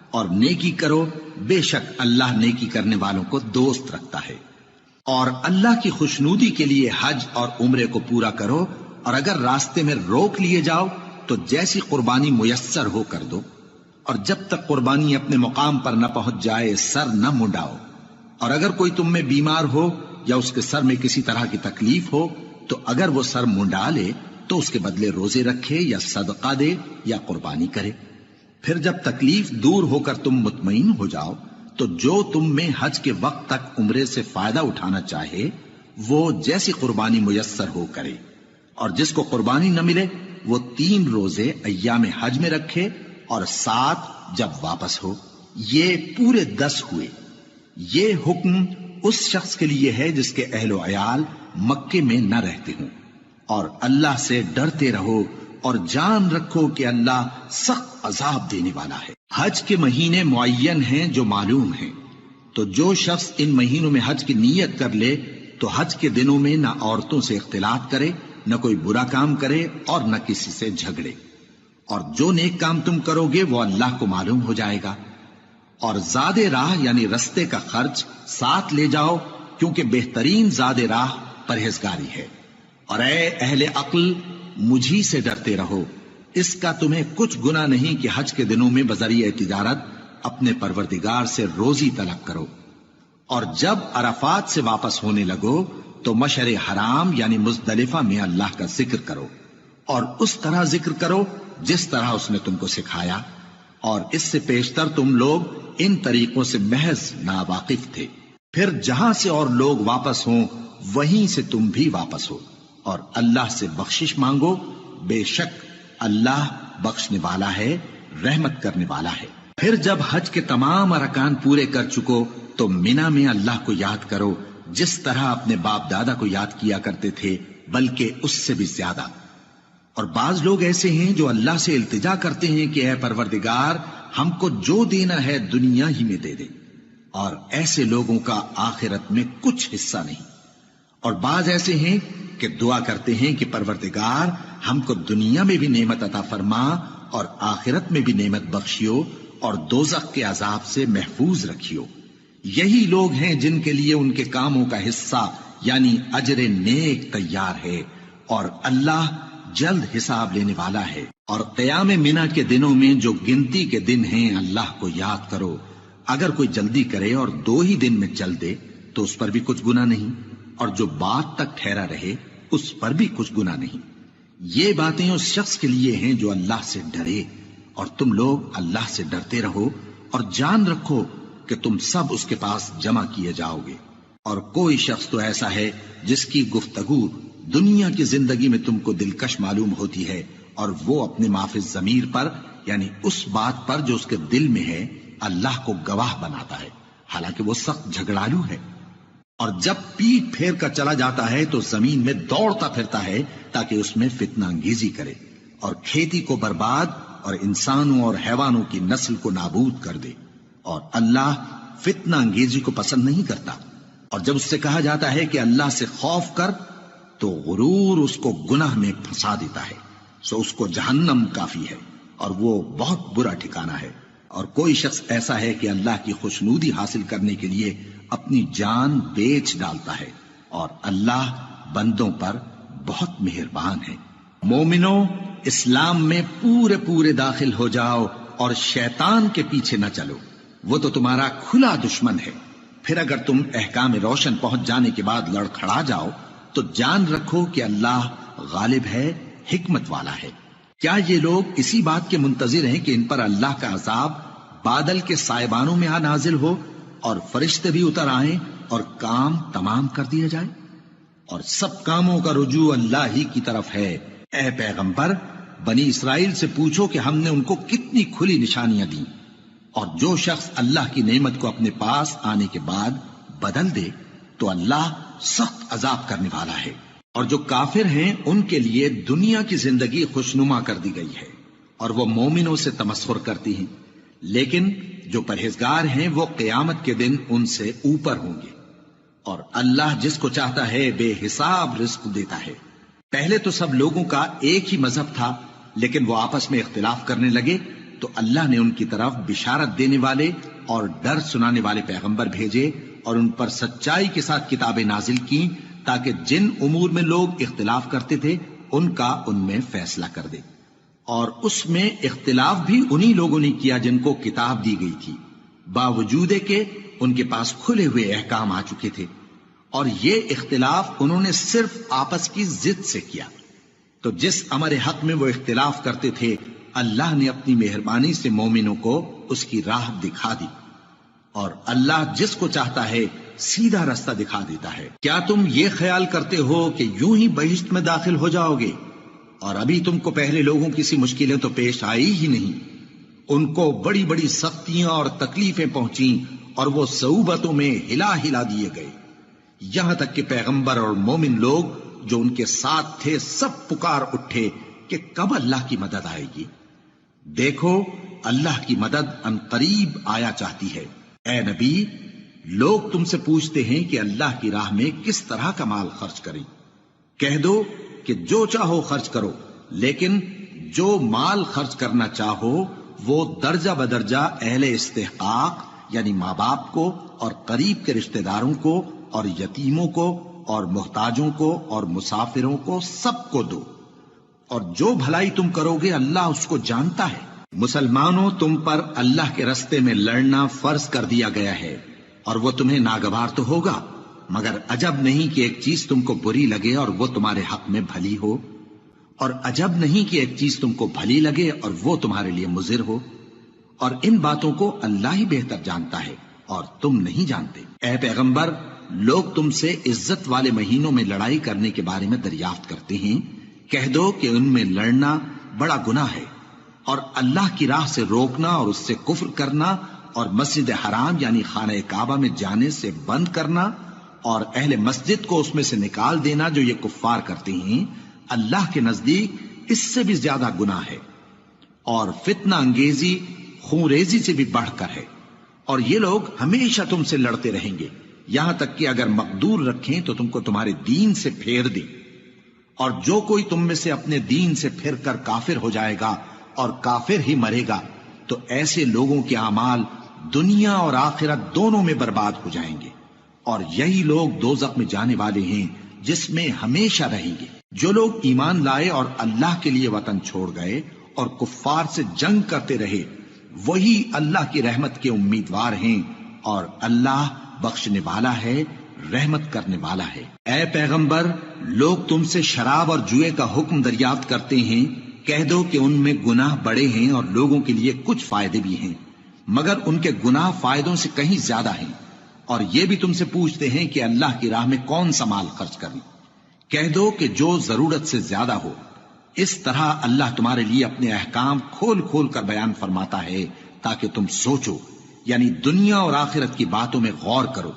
اور نیکی کرو، بے شک اللہ نیکی کرنے والوں کو دوست رکھتا ہے۔ اور اللہ کی خوشنودی کے لیے حج اور عمرے کو پورا کرو، اور اگر راستے میں روک لیے جاؤ تو جیسی قربانی میسر ہو کر دو، اور جب تک قربانی اپنے مقام پر نہ پہنچ جائے سر نہ منڈاؤ۔ اور اگر کوئی تم میں بیمار ہو یا اس کے سر میں کسی طرح کی تکلیف ہو تو اگر وہ سر منڈا لے تو اس کے بدلے روزے رکھے یا صدقہ دے یا قربانی کرے۔ پھر جب تکلیف دور ہو کر تم مطمئن ہو جاؤ تو جو تم میں حج کے وقت تک عمرے سے فائدہ اٹھانا چاہے وہ جیسی قربانی میسر ہو کرے، اور جس کو قربانی نہ ملے وہ 3 روزے ایام حج میں رکھے اور 7 جب واپس ہو، یہ پورے 10 ہوئے۔ یہ حکم اس شخص کے لیے ہے جس کے اہل و عیال مکے میں نہ رہتے ہوں۔ اور اللہ سے ڈرتے رہو اور جان رکھو کہ اللہ سخت عذاب دینے والا ہے۔ حج کے مہینے معین ہیں جو معلوم ہیں، تو جو شخص ان مہینوں میں حج کی نیت کر لے تو حج کے دنوں میں نہ عورتوں سے اختلاط کرے، نہ کوئی برا کام کرے اور نہ کسی سے جھگڑے۔ اور جو نیک کام تم کرو گے وہ اللہ کو معلوم ہو جائے گا۔ اور زاد راہ یعنی رستے کا خرچ ساتھ لے جاؤ، کیونکہ بہترین زاد راہ پرہیزگاری ہے۔ اور اے اہل عقل، مجھی سے ڈرتے رہو، اس کا تمہیں کچھ گناہ نہیں کہ حج کے دنوں میں بذریعہ تجارت اپنے پروردگار سے روزی طلب کرو۔ اور جب عرفات سے واپس ہونے لگو تو مشعر حرام یعنی مزدلفہ میں اللہ کا ذکر کرو، اور اس طرح ذکر کرو جس طرح اس نے تم کو سکھایا، اور اس سے پیشتر تم لوگ ان طریقوں سے محض ناواقف تھے۔ پھر جہاں سے اور لوگ واپس ہوں وہیں سے تم بھی واپس ہو، اور اللہ سے بخشش مانگو، بے شک اللہ بخشنے والا ہے، رحمت کرنے والا ہے۔ پھر جب حج کے تمام ارکان پورے کر چکو تو مینا میں اللہ کو یاد کرو جس طرح اپنے باپ دادا کو یاد کیا کرتے تھے، بلکہ اس سے بھی زیادہ۔ اور بعض لوگ ایسے ہیں جو اللہ سے التجا کرتے ہیں کہ اے پروردگار ہم کو جو دینا ہے دنیا ہی میں دے دے، اور ایسے لوگوں کا آخرت میں کچھ حصہ نہیں۔ اور بعض ایسے ہیں کہ دعا کرتے ہیں کہ پروردگار ہم کو دنیا میں بھی نعمت عطا فرما اور آخرت میں بھی نعمت بخشیو اور دوزخ کے عذاب سے محفوظ رکھیو۔ یہی لوگ ہیں جن کے لیے ان کے کاموں کا حصہ یعنی اجر نیک تیار ہے، اور اللہ جلد حساب لینے والا ہے۔ اور قیام منا کے دنوں میں جو گنتی کے دن ہیں اللہ کو یاد کرو، اگر کوئی جلدی کرے اور 2 ہی دن میں چل دے تو اس پر بھی کچھ گناہ نہیں، اور جو بات تک ٹھہرا رہے اس پر بھی کچھ گناہ نہیں۔ یہ باتیں اس شخص کے لیے ہیں جو اللہ سے ڈرے، اور تم لوگ اللہ سے ڈرتے رہو اور جان رکھو کہ تم سب اس کے پاس جمع کیے جاؤ گے۔ اور کوئی شخص تو ایسا ہے جس کی گفتگو دنیا کی زندگی میں تم کو دلکش معلوم ہوتی ہے، اور وہ اپنے معافی ضمیر پر یعنی اس بات پر جو اس کے دل میں ہے اللہ کو گواہ بناتا ہے، حالانکہ وہ سخت جھگڑالو ہے۔ اور جب پیٹ پھیر کر چلا جاتا ہے تو زمین میں دوڑتا پھرتا ہے تاکہ اس میں فتنہ انگیزی کرے اور کھیتی کو برباد اور انسانوں اور حیوانوں کی نسل کو نابود کر دے، اور اللہ فتنہ انگیزی کو پسند نہیں کرتا۔ اور جب اس سے کہا جاتا ہے کہ اللہ سے خوف کر تو غرور اس کو گناہ میں پھنسا دیتا ہے، سو اس کو جہنم کافی ہے اور وہ بہت برا ٹھکانہ ہے۔ اور کوئی شخص ایسا ہے کہ اللہ کی خوشنودی حاصل کرنے کے لیے اپنی جان بیچ ڈالتا ہے، اور اللہ بندوں پر بہت مہربان ہے۔ مومنو، اسلام میں پورے داخل ہو جاؤ اور شیطان کے پیچھے نہ چلو، وہ تو تمہارا کھلا دشمن ہے۔ پھر اگر تم احکام روشن پہنچ جانے کے بعد لڑکھڑا جاؤ تو جان رکھو کہ اللہ غالب ہے، حکمت والا ہے۔ کیا یہ لوگ اسی بات کے منتظر ہیں کہ ان پر اللہ کا عذاب بادل کے سائبانوں میں آ نازل ہو اور فرشتے بھی اتر آئیں اور کام تمام کر دیا جائے؟ اور سب کاموں کا رجوع اللہ ہی کی طرف ہے۔ اے پیغمبر، بنی اسرائیل سے پوچھو کہ ہم نے ان کو کتنی کھلی نشانیاں دیں، اور جو شخص اللہ کی نعمت کو اپنے پاس آنے کے بعد بدل دے تو اللہ سخت عذاب کرنے والا ہے۔ اور جو کافر ہیں ان کے لیے دنیا کی زندگی خوشنما کر دی گئی ہے، اور وہ مومنوں سے تمسخر کرتی ہیں، لیکن جو پرہیزگار ہیں وہ قیامت کے دن ان سے اوپر ہوں گے۔ اور اللہ جس کو چاہتا ہے بے حساب رزق دیتا ہے۔ پہلے تو سب لوگوں کا ایک ہی مذہب تھا، لیکن وہ آپس میں اختلاف کرنے لگے تو اللہ نے ان کی طرف بشارت دینے والے اور ڈر سنانے والے پیغمبر بھیجے، اور ان پر سچائی کے ساتھ کتابیں نازل کی تاکہ جن امور میں لوگ اختلاف کرتے تھے ان کا ان میں فیصلہ کر دے۔ اور اس میں اختلاف بھی انہی لوگوں نے کیا جن کو کتاب دی گئی تھی، باوجود کہ ان کے پاس کھلے ہوئے احکام آ چکے تھے، اور یہ اختلاف انہوں نے صرف آپس کی ضد سے کیا۔ تو جس امر حق میں وہ اختلاف کرتے تھے اللہ نے اپنی مہربانی سے مومنوں کو اس کی راہ دکھا دی، اور اللہ جس کو چاہتا ہے سیدھا رستہ دکھا دیتا ہے۔ کیا تم یہ خیال کرتے ہو کہ یوں ہی بہشت میں داخل ہو جاؤ گے، اور ابھی تم کو پہلے لوگوں کی سی مشکلیں تو پیش آئی ہی نہیں؟ ان کو بڑی بڑی سختیاں اور تکلیفیں پہنچیں اور وہ صعوبتوں میں ہلا ہلا دیے گئے، یہاں تک کہ پیغمبر اور مومن لوگ جو ان کے ساتھ تھے سب پکار اٹھے کہ کب اللہ کی مدد آئے گی۔ دیکھو اللہ کی مدد ان قریب آیا چاہتی ہے۔ اے نبی، لوگ تم سے پوچھتے ہیں کہ اللہ کی راہ میں کس طرح کا مال خرچ کریں۔ کہہ دو کہ جو چاہو خرچ کرو، لیکن جو مال خرچ کرنا چاہو وہ درجہ بدرجہ اہل استحقاق یعنی ماں باپ کو اور قریب کے رشتہ داروں کو اور یتیموں کو اور محتاجوں کو اور مسافروں کو سب کو دو، اور جو بھلائی تم کرو گے اللہ اس کو جانتا ہے۔ مسلمانوں، تم پر اللہ کے رستے میں لڑنا فرض کر دیا گیا ہے، اور وہ تمہیں ناگوار تو ہوگا، مگر عجب نہیں کہ ایک چیز تم کو بری لگے اور وہ تمہارے حق میں بھلی ہو۔ اور عجب نہیں کہ ایک چیز تم کو بھلی لگے اور وہ تمہارے لیے مضر ہو، اور ان باتوں کو اللہ ہی بہتر جانتا ہے اور تم نہیں جانتے۔ اے پیغمبر، لوگ تم سے عزت والے مہینوں میں لڑائی کرنے کے بارے میں دریافت کرتے ہیں، کہہ دو کہ ان میں لڑنا بڑا گناہ ہے، اور اللہ کی راہ سے روکنا اور اس سے کفر کرنا اور مسجد حرام یعنی خانہ کعبہ میں جانے سے بند کرنا اور اہل مسجد کو اس میں سے نکال دینا جو یہ کفار کرتے ہیں، اللہ کے نزدیک اس سے بھی زیادہ گناہ ہے، اور فتنہ انگیزی خونریزی سے بھی بڑھ کر ہے، اور یہ لوگ ہمیشہ تم سے لڑتے رہیں گے، یہاں تک کہ اگر مقدور رکھیں تو تم کو تمہارے دین سے پھیر دیں، اور جو کوئی تم میں سے اپنے دین سے پھر کر کافر ہو جائے گا اور کافر ہی مرے گا تو ایسے لوگوں کے اعمال دنیا اور آخرت دونوں میں برباد ہو جائیں گے، اور یہی لوگ دوزخ میں جانے والے ہیں جس میں ہمیشہ رہیں گے۔ جو لوگ ایمان لائے اور اللہ کے لیے وطن چھوڑ گئے اور کفار سے جنگ کرتے رہے، وہی اللہ کی رحمت کے امیدوار ہیں، اور اللہ بخشنے والا ہے، رحمت کرنے والا ہے۔ اے پیغمبر، لوگ تم سے شراب اور جوئے کا حکم دریافت کرتے ہیں، کہہ دو کہ ان میں گناہ بڑے ہیں اور لوگوں کے لیے کچھ فائدے بھی ہیں، مگر ان کے گناہ فائدوں سے کہیں زیادہ ہیں، اور یہ بھی تم سے پوچھتے ہیں کہ اللہ کی راہ میں کون سا مال خرچ کریں، کہہ دو کہ جو ضرورت سے زیادہ ہو۔ اس طرح اللہ تمہارے لیے اپنے احکام کھول کھول کر بیان فرماتا ہے تاکہ تم سوچو، یعنی دنیا اور آخرت کی باتوں میں غور کرو۔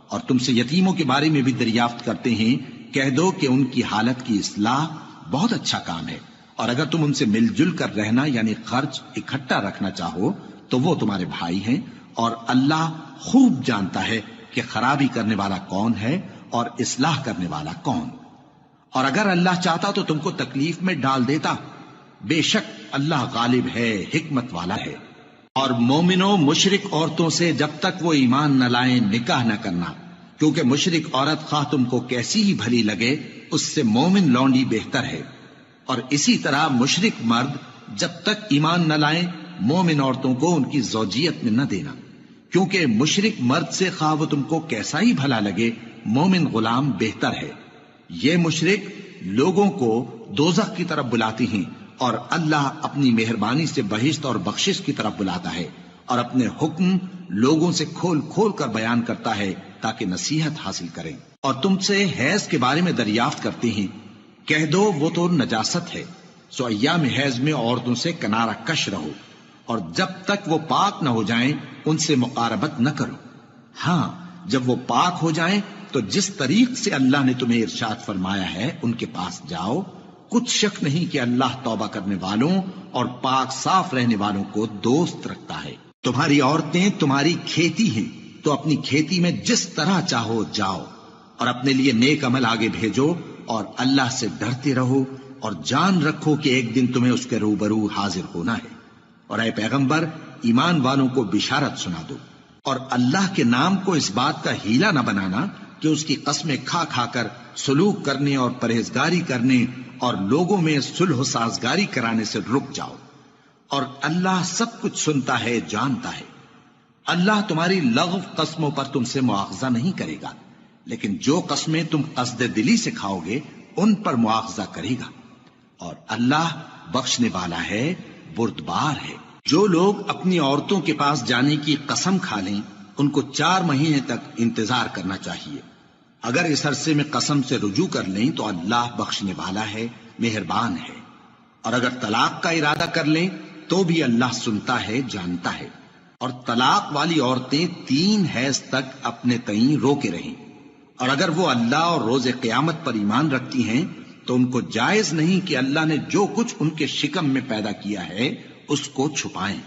اور تم سے یتیموں کے بارے میں بھی دریافت کرتے ہیں، کہہ دو کہ ان کی حالت کی اصلاح بہت اچھا کام ہے، اور اگر تم ان سے مل جل کر رہنا یعنی خرچ اکٹھا رکھنا چاہو تو وہ تمہارے بھائی ہیں، اور اللہ خوب جانتا ہے کہ خرابی کرنے والا کون ہے اور اصلاح کرنے والا کون۔ اور اگر اللہ چاہتا تو تم کو تکلیف میں ڈال دیتا، بے شک اللہ غالب ہے، حکمت والا ہے۔ اور مومنوں، مشرک عورتوں سے جب تک وہ ایمان نہ لائیں نکاح نہ کرنا، کیونکہ مشرک عورت خواہ تم کو کیسی ہی بھلی لگے اس سے مومن لونڈی بہتر ہے، اور اسی طرح مشرک مرد جب تک ایمان نہ لائیں مومن عورتوں کو ان کی زوجیت میں نہ دینا، کیونکہ مشرک مرد سے خواہ وہ تم کو کیسا ہی بھلا لگے مومن غلام بہتر ہے۔ یہ مشرک لوگوں کو دوزخ کی طرف بلاتے ہیں، اور اللہ اپنی مہربانی سے بہشت اور بخشش کی طرف بلاتا ہے، اور اپنے حکم لوگوں سے کھول کھول کر بیان کرتا ہے تاکہ نصیحت حاصل کریں۔ اور تم سے حیض کے بارے میں دریافت کرتے ہیں، کہہ دو وہ تو نجاست ہے، سو ایام حیض میں عورتوں سے کنارہ کش رہو، اور جب تک وہ پاک نہ ہو جائیں ان سے مقاربت نہ کرو۔ ہاں، جب وہ پاک ہو جائیں تو جس طریق سے اللہ نے تمہیں ارشاد فرمایا ہے ان کے پاس جاؤ، کچھ شک نہیں کہ اللہ توبہ کرنے والوں اور پاک صاف رہنے والوں کو دوست رکھتا ہے۔ تمہاری عورتیں تمہاری کھیتی ہیں، تو اپنی کھیتی میں جس طرح چاہو جاؤ، اور اپنے لیے نیک عمل آگے بھیجو، اور اللہ سے ڈرتے رہو، اور جان رکھو کہ ایک دن تمہیں اس کے روبرو حاضر ہونا ہے۔ اور اے پیغمبر، ایمان والوں کو بشارت سنا دو، اور اللہ کے نام کو اس بات کا ہیلا نہ بنانا کہ اس کی قسمیں کھا کھا کر سلوک کرنے اور پرہیزگاری کرنے اور لوگوں میں صلح و سازگاری کرانے سے رک جاؤ، اور اللہ سب کچھ سنتا ہے، جانتا ہے۔ اللہ تمہاری لغو قسموں پر تم سے مواخذہ نہیں کرے گا، لیکن جو قسمیں تم قصد دلی سے کھاؤ گے ان پر مواخذہ کرے گا، اور اللہ بخشنے والا ہے، بردبار ہے۔ جو لوگ اپنی عورتوں کے پاس جانے کی قسم کھا لیں ان کو 4 مہینے تک انتظار کرنا چاہیے، اگر اس عرصے میں قسم سے رجوع کر لیں تو اللہ بخشنے والا ہے، مہربان ہے، اور اگر طلاق کا ارادہ کر لیں تو بھی اللہ سنتا ہے، جانتا ہے۔ اور طلاق والی عورتیں 3 حیض تک اپنے تئیں روکے رہیں، اور اگر وہ اللہ اور روز قیامت پر ایمان رکھتی ہیں تو ان کو جائز نہیں کہ اللہ نے جو کچھ ان کے شکم میں پیدا کیا ہے اس کو چھپائیں،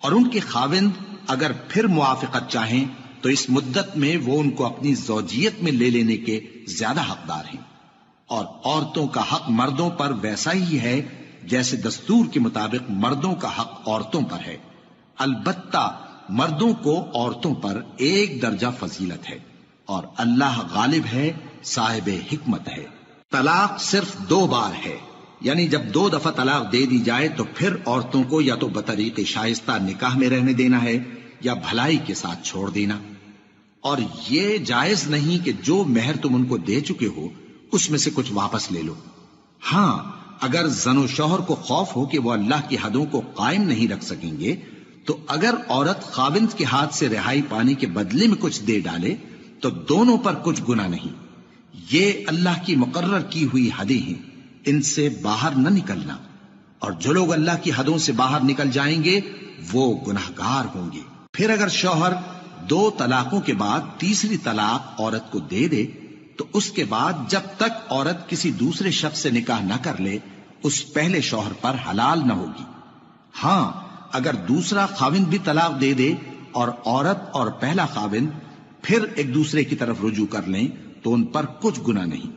اور ان کے خاوند اگر پھر موافقت چاہیں تو اس مدت میں وہ ان کو اپنی زوجیت میں لے لینے کے زیادہ حقدار ہیں، اور عورتوں کا حق مردوں پر ویسا ہی ہے جیسے دستور کے مطابق مردوں کا حق عورتوں پر ہے، البتہ مردوں کو عورتوں پر 1 درجہ فضیلت ہے، اور اللہ غالب ہے، صاحب حکمت ہے۔ طلاق صرف 2 بار ہے، یعنی جب 2 دفعہ طلاق دے دی جائے تو پھر عورتوں کو یا تو بطریق شائستہ نکاح میں رہنے دینا ہے یا بھلائی کے ساتھ چھوڑ دینا، اور یہ جائز نہیں کہ جو مہر تم ان کو دے چکے ہو اس میں سے کچھ واپس لے لو۔ ہاں، اگر زن و شوہر کو خوف ہو کہ وہ اللہ کی حدوں کو قائم نہیں رکھ سکیں گے تو اگر عورت خاوند کے ہاتھ سے رہائی پانے کے بدلے میں کچھ دے ڈالے تو دونوں پر کچھ گناہ نہیں. یہ اللہ کی مقرر کی ہوئی حدیں ہیں، ان سے باہر نہ نکلنا، اور جو لوگ اللہ کی حدوں سے باہر نکل جائیں گے وہ گناہگار ہوں گے. پھر اگر شوہر 2 طلاقوں کے بعد تیسری طلاق عورت کو دے دے تو اس کے بعد جب تک عورت کسی دوسرے شخص سے نکاح نہ کر لے اس پہلے شوہر پر حلال نہ ہوگی. ہاں اگر دوسرا خاوند بھی طلاق دے دے اور عورت اور پہلا خاوند پھر ایک دوسرے کی طرف رجوع کر لیں تو ان پر کچھ گناہ نہیں،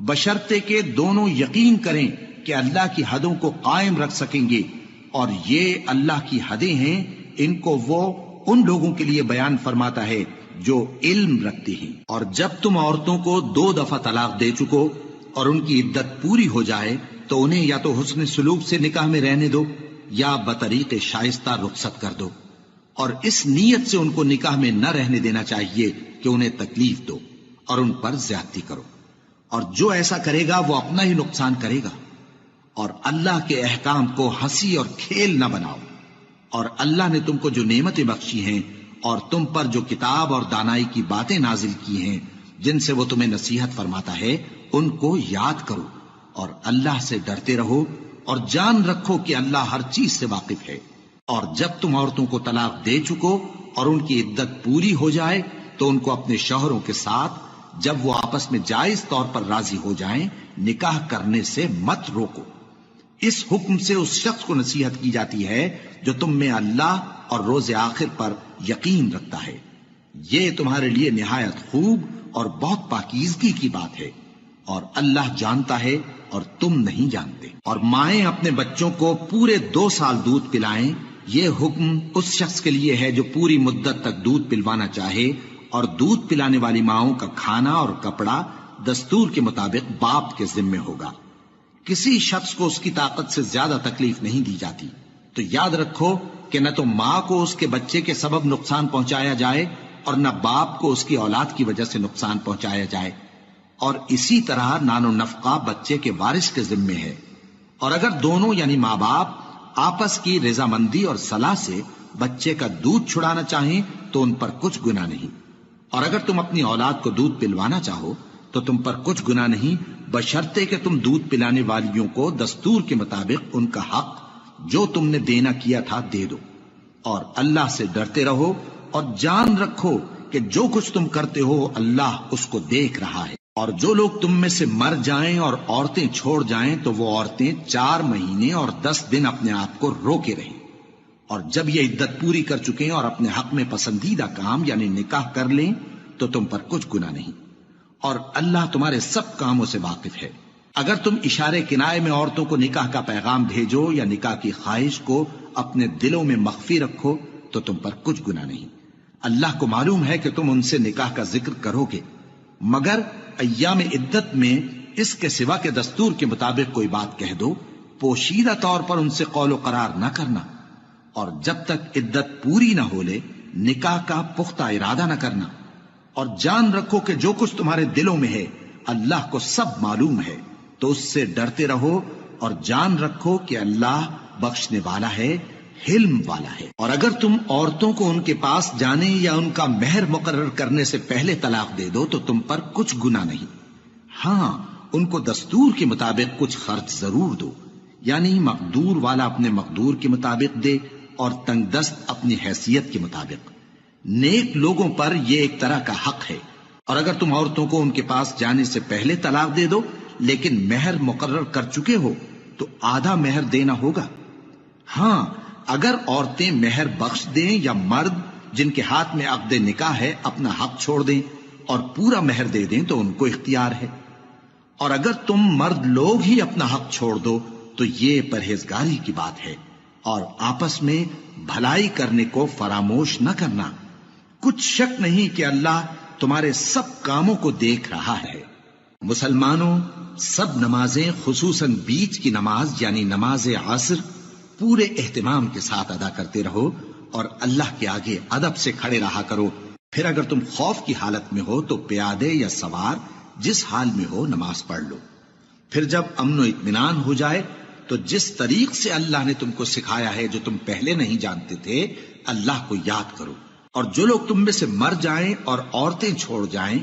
بشرطے کہ دونوں یقین کریں کہ اللہ کی حدوں کو قائم رکھ سکیں گے، اور یہ اللہ کی حدیں ہیں، ان کو وہ ان لوگوں کے لیے بیان فرماتا ہے جو علم رکھتے ہیں. اور جب تم عورتوں کو 2 دفعہ طلاق دے چکو اور ان کی عدت پوری ہو جائے تو انہیں یا تو حسن سلوک سے نکاح میں رہنے دو یا بطریق شائستہ رخصت کر دو، اور اس نیت سے ان کو نکاح میں نہ رہنے دینا چاہیے کہ انہیں تکلیف دو اور ان پر زیادتی کرو، اور جو ایسا کرے گا وہ اپنا ہی نقصان کرے گا. اور اللہ کے احکام کو ہنسی اور کھیل نہ بناؤ. اور اللہ نے تم کو جو نعمتیں بخشی ہیں اور تم پر جو کتاب اور دانائی کی باتیں نازل کی ہیں جن سے وہ تمہیں نصیحت فرماتا ہے ان کو یاد کرو، اور اللہ سے ڈرتے رہو، اور جان رکھو کہ اللہ ہر چیز سے واقف ہے. اور جب تم عورتوں کو طلاق دے چکو اور ان کی عدت پوری ہو جائے تو ان کو اپنے شوہروں کے ساتھ جب وہ آپس میں جائز طور پر راضی ہو جائیں نکاح کرنے سے مت روکو. اس حکم سے اس شخص کو نصیحت کی جاتی ہے جو تم میں اللہ اور روز آخر پر یقین رکھتا ہے. یہ تمہارے لیے نہایت خوب اور بہت پاکیزگی کی بات ہے، اور اللہ جانتا ہے اور تم نہیں جانتے. اور مائیں اپنے بچوں کو پورے 2 سال دودھ پلائیں، یہ حکم اس شخص کے لیے ہے جو پوری مدت تک دودھ پلوانا چاہے، اور دودھ پلانے والی ماؤں کا کھانا اور کپڑا دستور کے مطابق باپ کے ذمے ہوگا. کسی شخص کو اس کی طاقت سے زیادہ تکلیف نہیں دی جاتی. تو یاد رکھو کہ نہ تو ماں کو اس کے بچے کے سبب نقصان پہنچایا جائے اور نہ باپ کو اس کی اولاد کی وجہ سے نقصان پہنچایا جائے. اور اسی طرح نان و نفقہ بچے کے وارث کے ذمے ہے. اور اگر دونوں یعنی ماں باپ آپس کی رضامندی اور صلاح سے بچے کا دودھ چھڑانا چاہیں تو ان پر کچھ گناہ نہیں. اور اگر تم اپنی اولاد کو دودھ پلوانا چاہو تو تم پر کچھ گناہ نہیں، بشرطے کہ تم دودھ پلانے والیوں کو دستور کے مطابق ان کا حق جو تم نے دینا کیا تھا دے دو. اور اللہ سے ڈرتے رہو اور جان رکھو کہ جو کچھ تم کرتے ہو اللہ اس کو دیکھ رہا ہے. اور جو لوگ تم میں سے مر جائیں اور عورتیں چھوڑ جائیں تو وہ عورتیں 4 مہینے اور 10 دن اپنے آپ کو روکے رہیں، اور جب یہ عدت پوری کر چکیں اور اپنے حق میں پسندیدہ کام یعنی نکاح کر لیں تو تم پر کچھ گناہ نہیں، اور اللہ تمہارے سب کاموں سے واقف ہے. اگر تم اشارے کنائے میں عورتوں کو نکاح کا پیغام بھیجو یا نکاح کی خواہش کو اپنے دلوں میں مخفی رکھو تو تم پر کچھ گناہ نہیں. اللہ کو معلوم ہے کہ تم ان سے نکاح کا ذکر کرو گے، مگر ایام عدت میں اس کے سوا کے دستور کے مطابق کوئی بات کہہ دو، پوشیدہ طور پر ان سے قول و قرار نہ کرنا، اور جب تک عدت پوری نہ ہو لے نکاح کا پختہ ارادہ نہ کرنا. اور جان رکھو کہ جو کچھ تمہارے دلوں میں ہے اللہ کو سب معلوم ہے، تو اس سے ڈرتے رہو اور جان رکھو کہ اللہ بخشنے والا ہے، حلم والا ہے. اور اگر تم عورتوں کو ان کے پاس جانے یا ان کا مہر مقرر کرنے سے پہلے طلاق دے دو تو تم پر کچھ گناہ نہیں. ہاں ان کو دستور کے مطابق کچھ خرچ ضرور دو، یعنی مقدور والا اپنے مقدور کے مطابق دے اور تنگ دست اپنی حیثیت کے مطابق. نیک لوگوں پر یہ ایک طرح کا حق ہے. اور اگر تم عورتوں کو ان کے پاس جانے سے پہلے طلاق دے دو لیکن مہر مقرر کر چکے ہو تو آدھا مہر دینا ہوگا. ہاں اگر عورتیں مہر بخش دیں یا مرد جن کے ہاتھ میں عقد نکاح ہے اپنا حق چھوڑ دیں اور پورا مہر دے دیں تو ان کو اختیار ہے. اور اگر تم مرد لوگ ہی اپنا حق چھوڑ دو تو یہ پرہیزگاری کی بات ہے. اور آپس میں بھلائی کرنے کو فراموش نہ کرنا. کچھ شک نہیں کہ اللہ تمہارے سب کاموں کو دیکھ رہا ہے. مسلمانوں، سب نمازیں خصوصاً بیچ کی نماز یعنی نماز عصر پورے اہتمام کے ساتھ ادا کرتے رہو اور اللہ کے آگے ادب سے کھڑے رہا کرو. پھر اگر تم خوف کی حالت میں ہو تو پیادے یا سوار جس حال میں ہو نماز پڑھ لو. پھر جب امن و اطمینان ہو جائے تو جس طریق سے اللہ نے تم کو سکھایا ہے جو تم پہلے نہیں جانتے تھے، اللہ کو یاد کرو۔ اور جو لوگ تم میں سے مر جائیں اور عورتیں چھوڑ جائیں،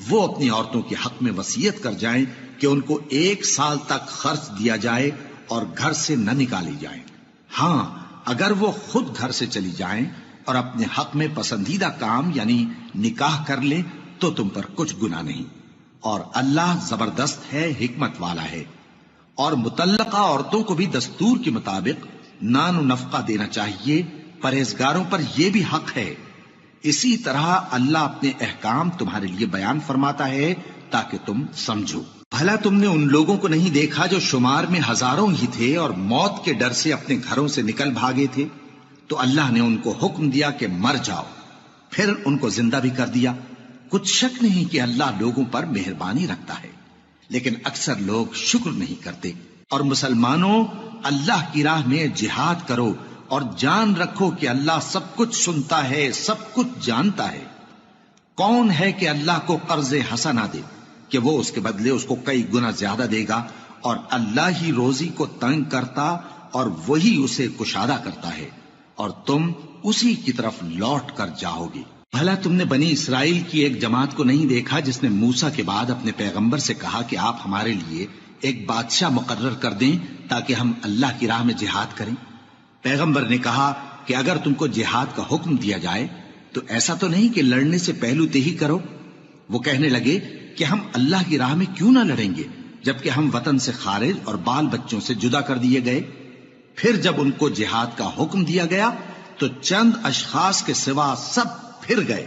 وہ اپنی عورتوں کے حق میں وصیت کر جائیں کہ ان کو 1 سال تک خرچ دیا جائے اور گھر سے نہ نکالی جائیں۔ ہاں، اگر وہ خود گھر سے چلی جائیں اور اپنے حق میں پسندیدہ کام یعنی نکاح کر لیں تو تم پر کچھ گناہ نہیں، اور اللہ زبردست ہے، حکمت والا ہے۔ اور مطلقہ عورتوں کو بھی دستور کے مطابق نان و نفقہ دینا چاہیے، پرہیزگاروں پر یہ بھی حق ہے۔ اسی طرح اللہ اپنے احکام تمہارے لیے بیان فرماتا ہے تاکہ تم سمجھو۔ بھلا تم نے ان لوگوں کو نہیں دیکھا جو شمار میں ہزاروں ہی تھے اور موت کے ڈر سے اپنے گھروں سے نکل بھاگے تھے؟ تو اللہ نے ان کو حکم دیا کہ مر جاؤ، پھر ان کو زندہ بھی کر دیا۔ کچھ شک نہیں کہ اللہ لوگوں پر مہربانی رکھتا ہے، لیکن اکثر لوگ شکر نہیں کرتے۔ اور مسلمانوں، اللہ کی راہ میں جہاد کرو اور جان رکھو کہ اللہ سب کچھ سنتا ہے، سب کچھ جانتا ہے۔ کون ہے کہ اللہ کو قرض حسنہ دے کہ وہ اس کے بدلے اس کو کئی گنا زیادہ دے گا؟ اور اللہ ہی روزی کو تنگ کرتا اور وہی اسے کشادہ کرتا ہے، اور تم اسی کی طرف لوٹ کر جاؤ گے۔ بھلا تم نے بنی اسرائیل کی ایک جماعت کو نہیں دیکھا جس نے موسیٰ کے بعد اپنے پیغمبر سے کہا کہ آپ ہمارے لیے ایک بادشاہ مقرر کر دیں تاکہ ہم اللہ کی راہ میں جہاد کریں؟ پیغمبر نے کہا کہ اگر تم کو جہاد کا حکم دیا جائے تو ایسا تو نہیں کہ لڑنے سے پہلو تہی کرو۔ وہ کہنے لگے کہ ہم اللہ کی راہ میں کیوں نہ لڑیں گے جبکہ ہم وطن سے خارج اور بال بچوں سے جدا کر دیے گئے۔ پھر جب ان کو جہاد کا حکم دیا گیا تو چند اشخاص کے سوا سب پھر گئے،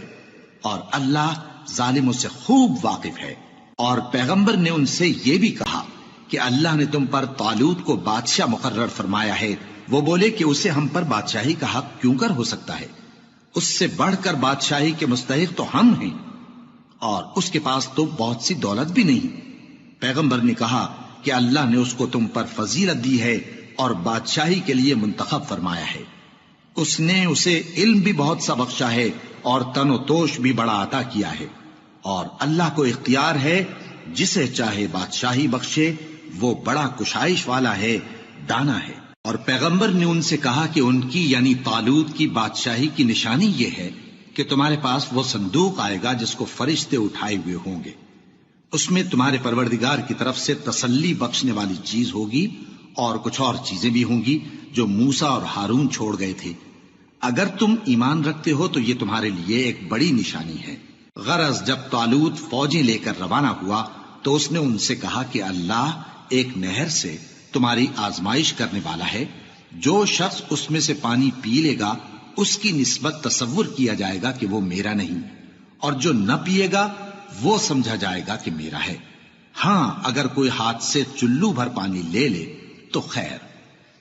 اور اللہ ظالموں سے خوب واقف ہے۔ اور پیغمبر نے ان سے یہ بھی کہا کہ اللہ نے تم پر طالوت کو بادشاہ مقرر فرمایا ہے۔ وہ بولے کہ اسے ہم پر بادشاہی کا حق کیوں کر ہو سکتا ہے؟ اس سے بڑھ کر بادشاہی کے مستحق تو ہم ہیں، اور اس کے پاس تو بہت سی دولت بھی نہیں۔ پیغمبر نے کہا کہ اللہ نے اس کو تم پر فضیلت دی ہے اور بادشاہی کے لیے منتخب فرمایا ہے۔ اس نے اسے علم بھی بہت سا بخشا ہے اور تن و توش بھی بڑا عطا کیا ہے، اور اللہ کو اختیار ہے جسے چاہے بادشاہی بخشے، وہ بڑا کشائش والا ہے، دانا ہے۔ اور پیغمبر نے ان سے کہا کہ ان کی یعنی طالوت کی بادشاہی کی نشانی یہ ہے کہ تمہارے پاس وہ صندوق آئے گا جس کو فرشتے اٹھائے ہوئے ہوں گے۔ اس میں تمہارے پروردگار کی طرف سے تسلی بخشنے والی چیز ہوگی، اور کچھ اور چیزیں بھی ہوں گی جو موسیٰ اور ہارون چھوڑ گئے تھے۔ اگر تم ایمان رکھتے ہو تو یہ تمہارے لیے ایک بڑی نشانی ہے۔ غرض جب طالوت فوجیں لے کر روانہ ہوا تو اس نے ان سے کہا کہ اللہ ایک نہر سے تمہاری آزمائش کرنے والا ہے، جو شخص اس میں سے پانی پی لے گا اس کی نسبت تصور کیا جائے گا کہ وہ میرا نہیں، اور جو نہ پیے گا وہ سمجھا جائے گا کہ میرا ہے۔ ہاں، اگر کوئی ہاتھ سے چلو بھر پانی لے لے تو خیر۔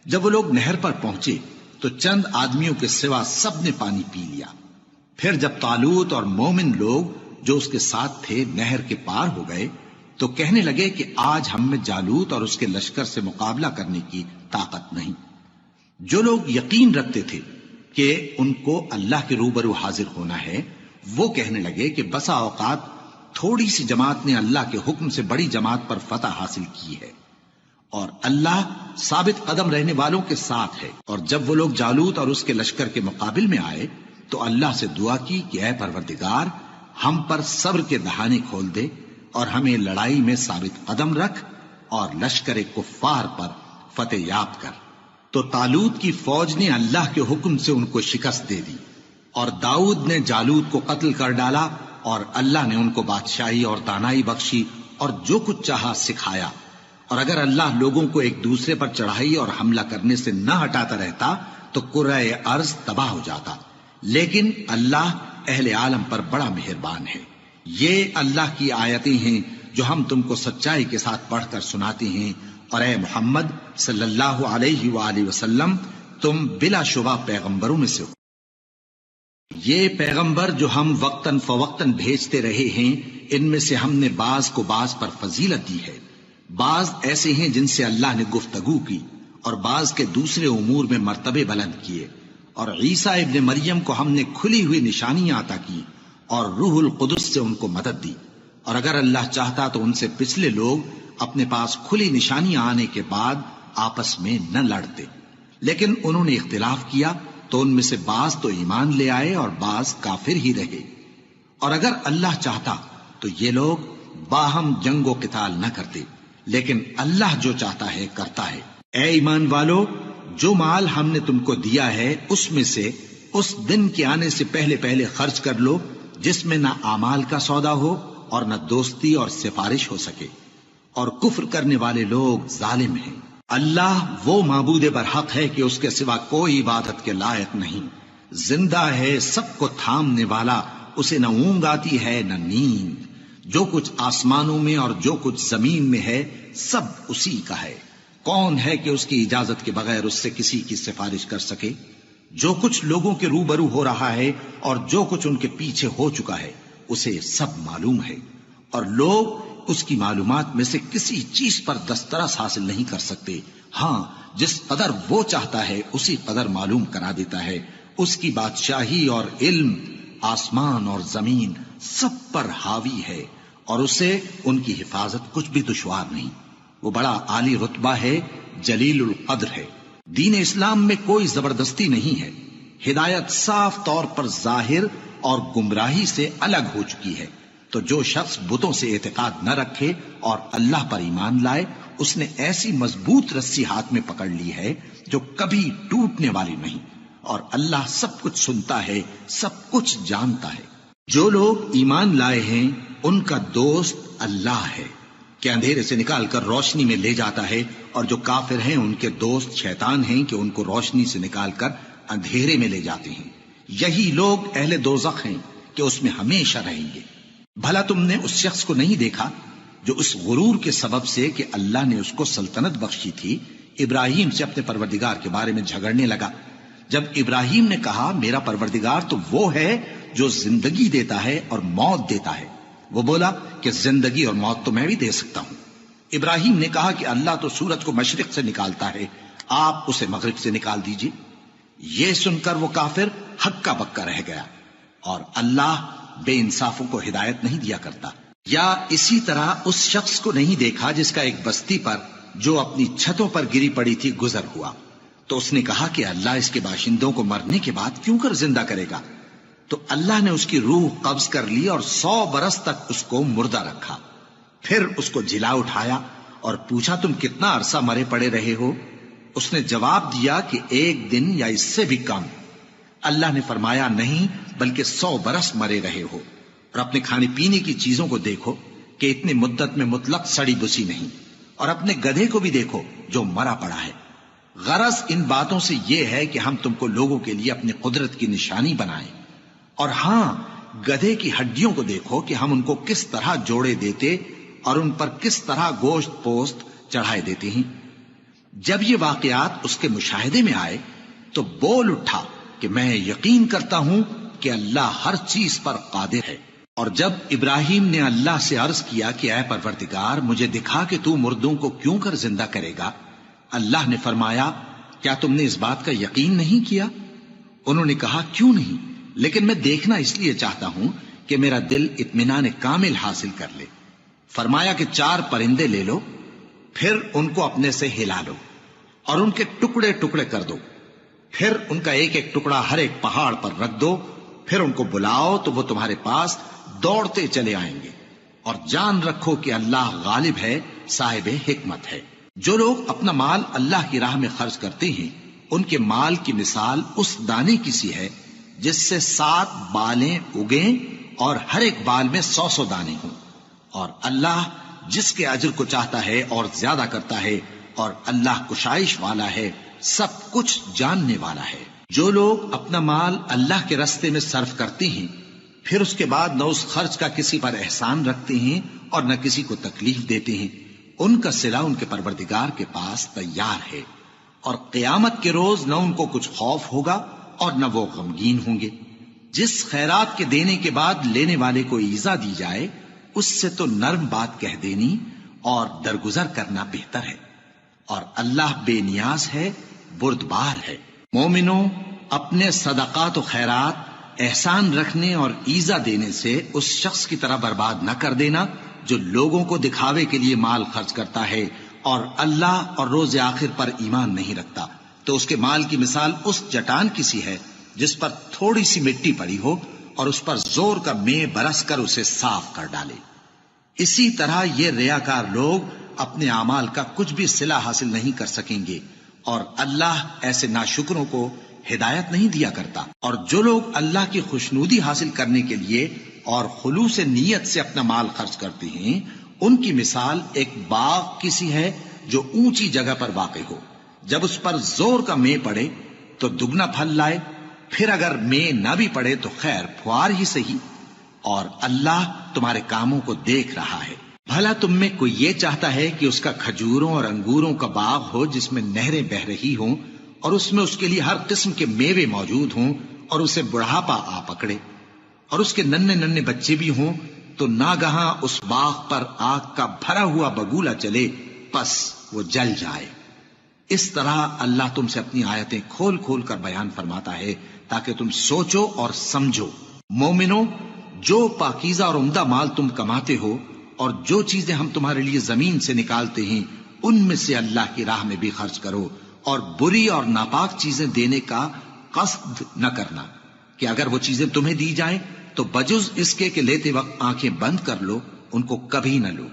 جب وہ لوگ نہر پر پہنچے تو چند آدمیوں کے سوا سب نے پانی پی لیا۔ پھر جب طالوت اور مومن لوگ جو اس کے ساتھ تھے نہر کے پار ہو گئے تو کہنے لگے کہ آج ہم میں جالوت اور اس کے لشکر سے مقابلہ کرنے کی طاقت نہیں۔ جو لوگ یقین رکھتے تھے کہ ان کو اللہ کے روبرو حاضر ہونا ہے، وہ کہنے لگے کہ بسا اوقات تھوڑی سی جماعت نے اللہ کے حکم سے بڑی جماعت پر فتح حاصل کی ہے، اور اللہ ثابت قدم رہنے والوں کے ساتھ ہے۔ اور جب وہ لوگ جالوت اور اس کے لشکر کے مقابل میں آئے تو اللہ سے دعا کی کہ اے پروردگار، ہم پر صبر کے دہانے کھول دے اور ہمیں لڑائی میں ثابت قدم رکھ اور لشکر کفار پر فتح یاب کر۔ تو طالوت کی فوج نے اللہ کے حکم سے ان کو شکست دے دی، اور داؤد نے جالوت کو قتل کر ڈالا، اور اللہ نے ان کو بادشاہی اور دانائی بخشی اور جو کچھ چاہا سکھایا۔ اور اگر اللہ لوگوں کو ایک دوسرے پر چڑھائی اور حملہ کرنے سے نہ ہٹاتا رہتا تو کرۂ ارض تباہ ہو جاتا، لیکن اللہ اہل عالم پر بڑا مہربان ہے۔ یہ اللہ کی آیتیں ہیں جو ہم تم کو سچائی کے ساتھ پڑھ کر سناتے ہیں، اور اے محمد صلی اللہ علیہ وآلہ وسلم تم بلا شبہ پیغمبروں میں سے ہو۔ یہ پیغمبر جو ہم وقتاً فوقتاً بھیجتے رہے ہیں، ان میں سے ہم نے بعض کو بعض پر فضیلت دی ہے۔ بعض ایسے ہیں جن سے اللہ نے گفتگو کی، اور بعض کے دوسرے امور میں مرتبے بلند کیے، اور عیسیٰ ابن مریم کو ہم نے کھلی ہوئی نشانیاں عطا کی اور روح القدس سے ان کو مدد دی۔ اور اگر اللہ چاہتا تو ان سے پچھلے لوگ اپنے پاس کھلی نشانیاں آنے کے بعد آپس میں نہ لڑتے، لیکن انہوں نے اختلاف کیا تو ان میں سے بعض تو ایمان لے آئے اور بعض کافر ہی رہے۔ اور اگر اللہ چاہتا تو یہ لوگ باہم جنگ و قتال نہ کرتے، لیکن اللہ جو چاہتا ہے کرتا ہے۔ اے ایمان والو، جو مال ہم نے تم کو دیا ہے اس میں سے اس دن کے آنے سے پہلے پہلے خرچ کر لو جس میں نہ اعمال کا سودا ہو اور نہ دوستی اور سفارش ہو سکے، اور کفر کرنے والے لوگ ظالم ہیں۔ اللہ وہ معبود برحق ہے کہ اس کے سوا کوئی عبادت کے لائق نہیں، زندہ ہے، سب کو تھامنے والا، اسے نہ اونگ آتی ہے نہ نیند، جو کچھ آسمانوں میں اور جو کچھ زمین میں ہے سب اسی کا ہے۔ کون ہے کہ اس کی اجازت کے بغیر اس سے کسی کی سفارش کر سکے؟ جو کچھ لوگوں کے روبرو ہو رہا ہے اور جو کچھ ان کے پیچھے ہو چکا ہے اسے سب معلوم ہے، اور لوگ اس کی معلومات میں سے کسی چیز پر دسترس حاصل نہیں کر سکتے۔ ہاں، جس قدر وہ چاہتا ہے اسی قدر معلوم کرا دیتا ہے۔ اس کی بادشاہی اور علم آسمان اور زمین سب پر حاوی ہے، اور اسے ان کی حفاظت کچھ بھی دشوار نہیں۔ وہ بڑا عالی رتبہ ہے، جلیل القدر ہے۔ دین اسلام میں کوئی زبردستی نہیں ہے، ہدایت صاف طور پر ظاہر اور گمراہی سے الگ ہو چکی ہے۔ تو جو شخص بتوں سے اعتقاد نہ رکھے اور اللہ پر ایمان لائے، اس نے ایسی مضبوط رسی ہاتھ میں پکڑ لی ہے جو کبھی ٹوٹنے والی نہیں، اور اللہ سب کچھ سنتا ہے، سب کچھ جانتا ہے۔ جو لوگ ایمان لائے ہیں ان کا دوست اللہ ہے کہ اندھیرے سے نکال کر روشنی میں لے جاتا ہے، اور جو کافر ہیں ان کے دوست شیطان ہیں کہ ان کو روشنی سے نکال کر اندھیرے میں لے جاتے ہیں۔ یہی لوگ اہل دوزخ ہیں کہ اس میں ہمیشہ رہیں گے۔ بھلا تم نے اس شخص کو نہیں دیکھا جو اس غرور کے سبب سے کہ اللہ نے اس کو سلطنت بخشی تھی ابراہیم سے اپنے پروردگار کے بارے میں جھگڑنے لگا؟ جب ابراہیم نے کہا میرا پروردگار تو وہ ہے جو زندگی دیتا ہے اور موت دیتا ہے، وہ بولا کہ زندگی اور موت تو میں بھی دے سکتا ہوں۔ ابراہیم نے کہا کہ اللہ تو سورج کو مشرق سے نکالتا ہے، آپ اسے مغرب سے نکال دیجئے۔ یہ سن کر وہ کافر ہکا بکا رہ گیا، اور اللہ بے انصافوں کو ہدایت نہیں دیا کرتا۔ یا اسی طرح اس شخص کو نہیں دیکھا جس کا ایک بستی پر جو اپنی چھتوں پر گری پڑی تھی گزر ہوا، تو اس نے کہا کہ اللہ اس کے باشندوں کو مرنے کے بعد کیوں کر زندہ کرے گا؟ تو اللہ نے اس کی روح قبض کر لی اور 100 برس تک اس کو مردہ رکھا۔ پھر اس کو جلا اٹھایا اور پوچھا تم کتنا عرصہ مرے پڑے رہے ہو؟ اس نے جواب دیا کہ 1 دن یا اس سے بھی کم۔ اللہ نے فرمایا نہیں بلکہ 100 برس مرے رہے ہو، اور اپنے کھانے پینے کی چیزوں کو دیکھو کہ اتنی مدت میں مطلق سڑی بسی نہیں، اور اپنے گدھے کو بھی دیکھو جو مرا پڑا ہے۔ غرض ان باتوں سے یہ ہے کہ ہم تم کو لوگوں کے لیے اپنی قدرت کی نشانی بنائیں، اور ہاں گدھے کی ہڈیوں کو دیکھو کہ ہم ان کو کس طرح جوڑے دیتے اور ان پر کس طرح گوشت پوست چڑھائے دیتے ہیں۔ جب یہ واقعات اس کے مشاہدے میں آئے تو بول اٹھا کہ میں یقین کرتا ہوں کہ اللہ ہر چیز پر قادر ہے۔ اور جب ابراہیم نے اللہ سے عرض کیا کہ اے پروردگار مجھے دکھا کہ تو مردوں کو کیوں کر زندہ کرے گا، اللہ نے فرمایا کیا تم نے اس بات کا یقین نہیں کیا؟ انہوں نے کہا کیوں نہیں، لیکن میں دیکھنا اس لیے چاہتا ہوں کہ میرا دل اطمینان کامل حاصل کر لے۔ فرمایا کہ 4 پرندے لے لو، پھر ان کو اپنے سے ہلا لو اور ان کے ٹکڑے ٹکڑے کر دو، پھر ان کا ایک ایک ٹکڑا ہر ایک پہاڑ پر رکھ دو، پھر ان کو بلاؤ تو وہ تمہارے پاس دوڑتے چلے آئیں گے، اور جان رکھو کہ اللہ غالب ہے، صاحب حکمت ہے۔ جو لوگ اپنا مال اللہ کی راہ میں خرچ کرتے ہیں ان کے مال کی مثال اس دانے کی سی ہے جس سے 7 بالیں اگیں اور ہر ایک بال میں 100 دانے ہوں، اور اللہ جس کے اجر کو چاہتا ہے اور زیادہ کرتا ہے، اور اللہ کشائش والا ہے، سب کچھ جاننے والا ہے۔ جو لوگ اپنا مال اللہ کے راستے میں صرف کرتے ہیں پھر اس کے بعد نہ اس خرچ کا کسی پر احسان رکھتے ہیں اور نہ کسی کو تکلیف دیتے ہیں، ان کا صلہ ان کے پروردگار کے پاس تیار ہے، اور قیامت کے روز نہ ان کو کچھ خوف ہوگا اور نہ وہ غمگین ہوں گے۔ جس خیرات کے دینے کے بعد لینے والے کو ایذا دی جائے اس سے تو نرم بات کہہ دینی اور درگزر کرنا بہتر ہے، اور اللہ بے نیاز ہے، بردبار ہے۔ مومنوں، اپنے صدقات و خیرات احسان رکھنے اور ایذا دینے سے اس شخص کی طرح برباد نہ کر دینا جو لوگوں کو دکھاوے کے لیے مال خرچ کرتا ہے اور اللہ اور روز آخر پر ایمان نہیں رکھتا، تو اس کے مال کی مثال اس چٹان کی سی ہے جس پر تھوڑی سی مٹی پڑی ہو اور اس پر زور کا مے برس کر اسے صاف کر ڈالے۔ اسی طرح یہ ریاکار لوگ اپنے اعمال کا کچھ بھی صلہ حاصل نہیں کر سکیں گے، اور اللہ ایسے ناشکروں کو ہدایت نہیں دیا کرتا۔ اور جو لوگ اللہ کی خوشنودی حاصل کرنے کے لیے اور خلوص نیت سے اپنا مال خرچ کرتے ہیں، ان کی مثال ایک باغ کی سی ہے جو اونچی جگہ پر واقع ہو، جب اس پر زور کا مے پڑے تو دگنا پھل لائے، پھر اگر مے نہ بھی پڑے تو خیر پھوار ہی صحیح، اور اللہ تمہارے کاموں کو دیکھ رہا ہے۔ بھلا تم میں کوئی یہ چاہتا ہے کہ اس کا کھجوروں اور انگوروں کا باغ ہو جس میں نہریں بہ رہی ہوں اور اس میں اس کے لیے ہر قسم کے میوے موجود ہوں، اور اسے بڑھاپا آ پکڑے اور اس کے ننھے ننھے بچے بھی ہوں، تو ناگہاں اس باغ پر آگ کا بھرا ہوا بگولا چلے، پس وہ جل جائے۔ اس طرح اللہ تم سے اپنی آیتیں کھول کھول کر بیان فرماتا ہے تاکہ تم سوچو اور سمجھو۔ مومنو، جو پاکیزہ اور عمدہ مال تم کماتے ہو اور جو چیزیں ہم تمہارے لیے زمین سے نکالتے ہیں، ان میں سے اللہ کی راہ میں بھی خرچ کرو، اور بری اور ناپاک چیزیں دینے کا قصد نہ کرنا کہ اگر وہ چیزیں تمہیں دی جائیں تو بجز اس کے کہ لیتے وقت آنکھیں بند کر لو، ان کو کبھی نہ لو،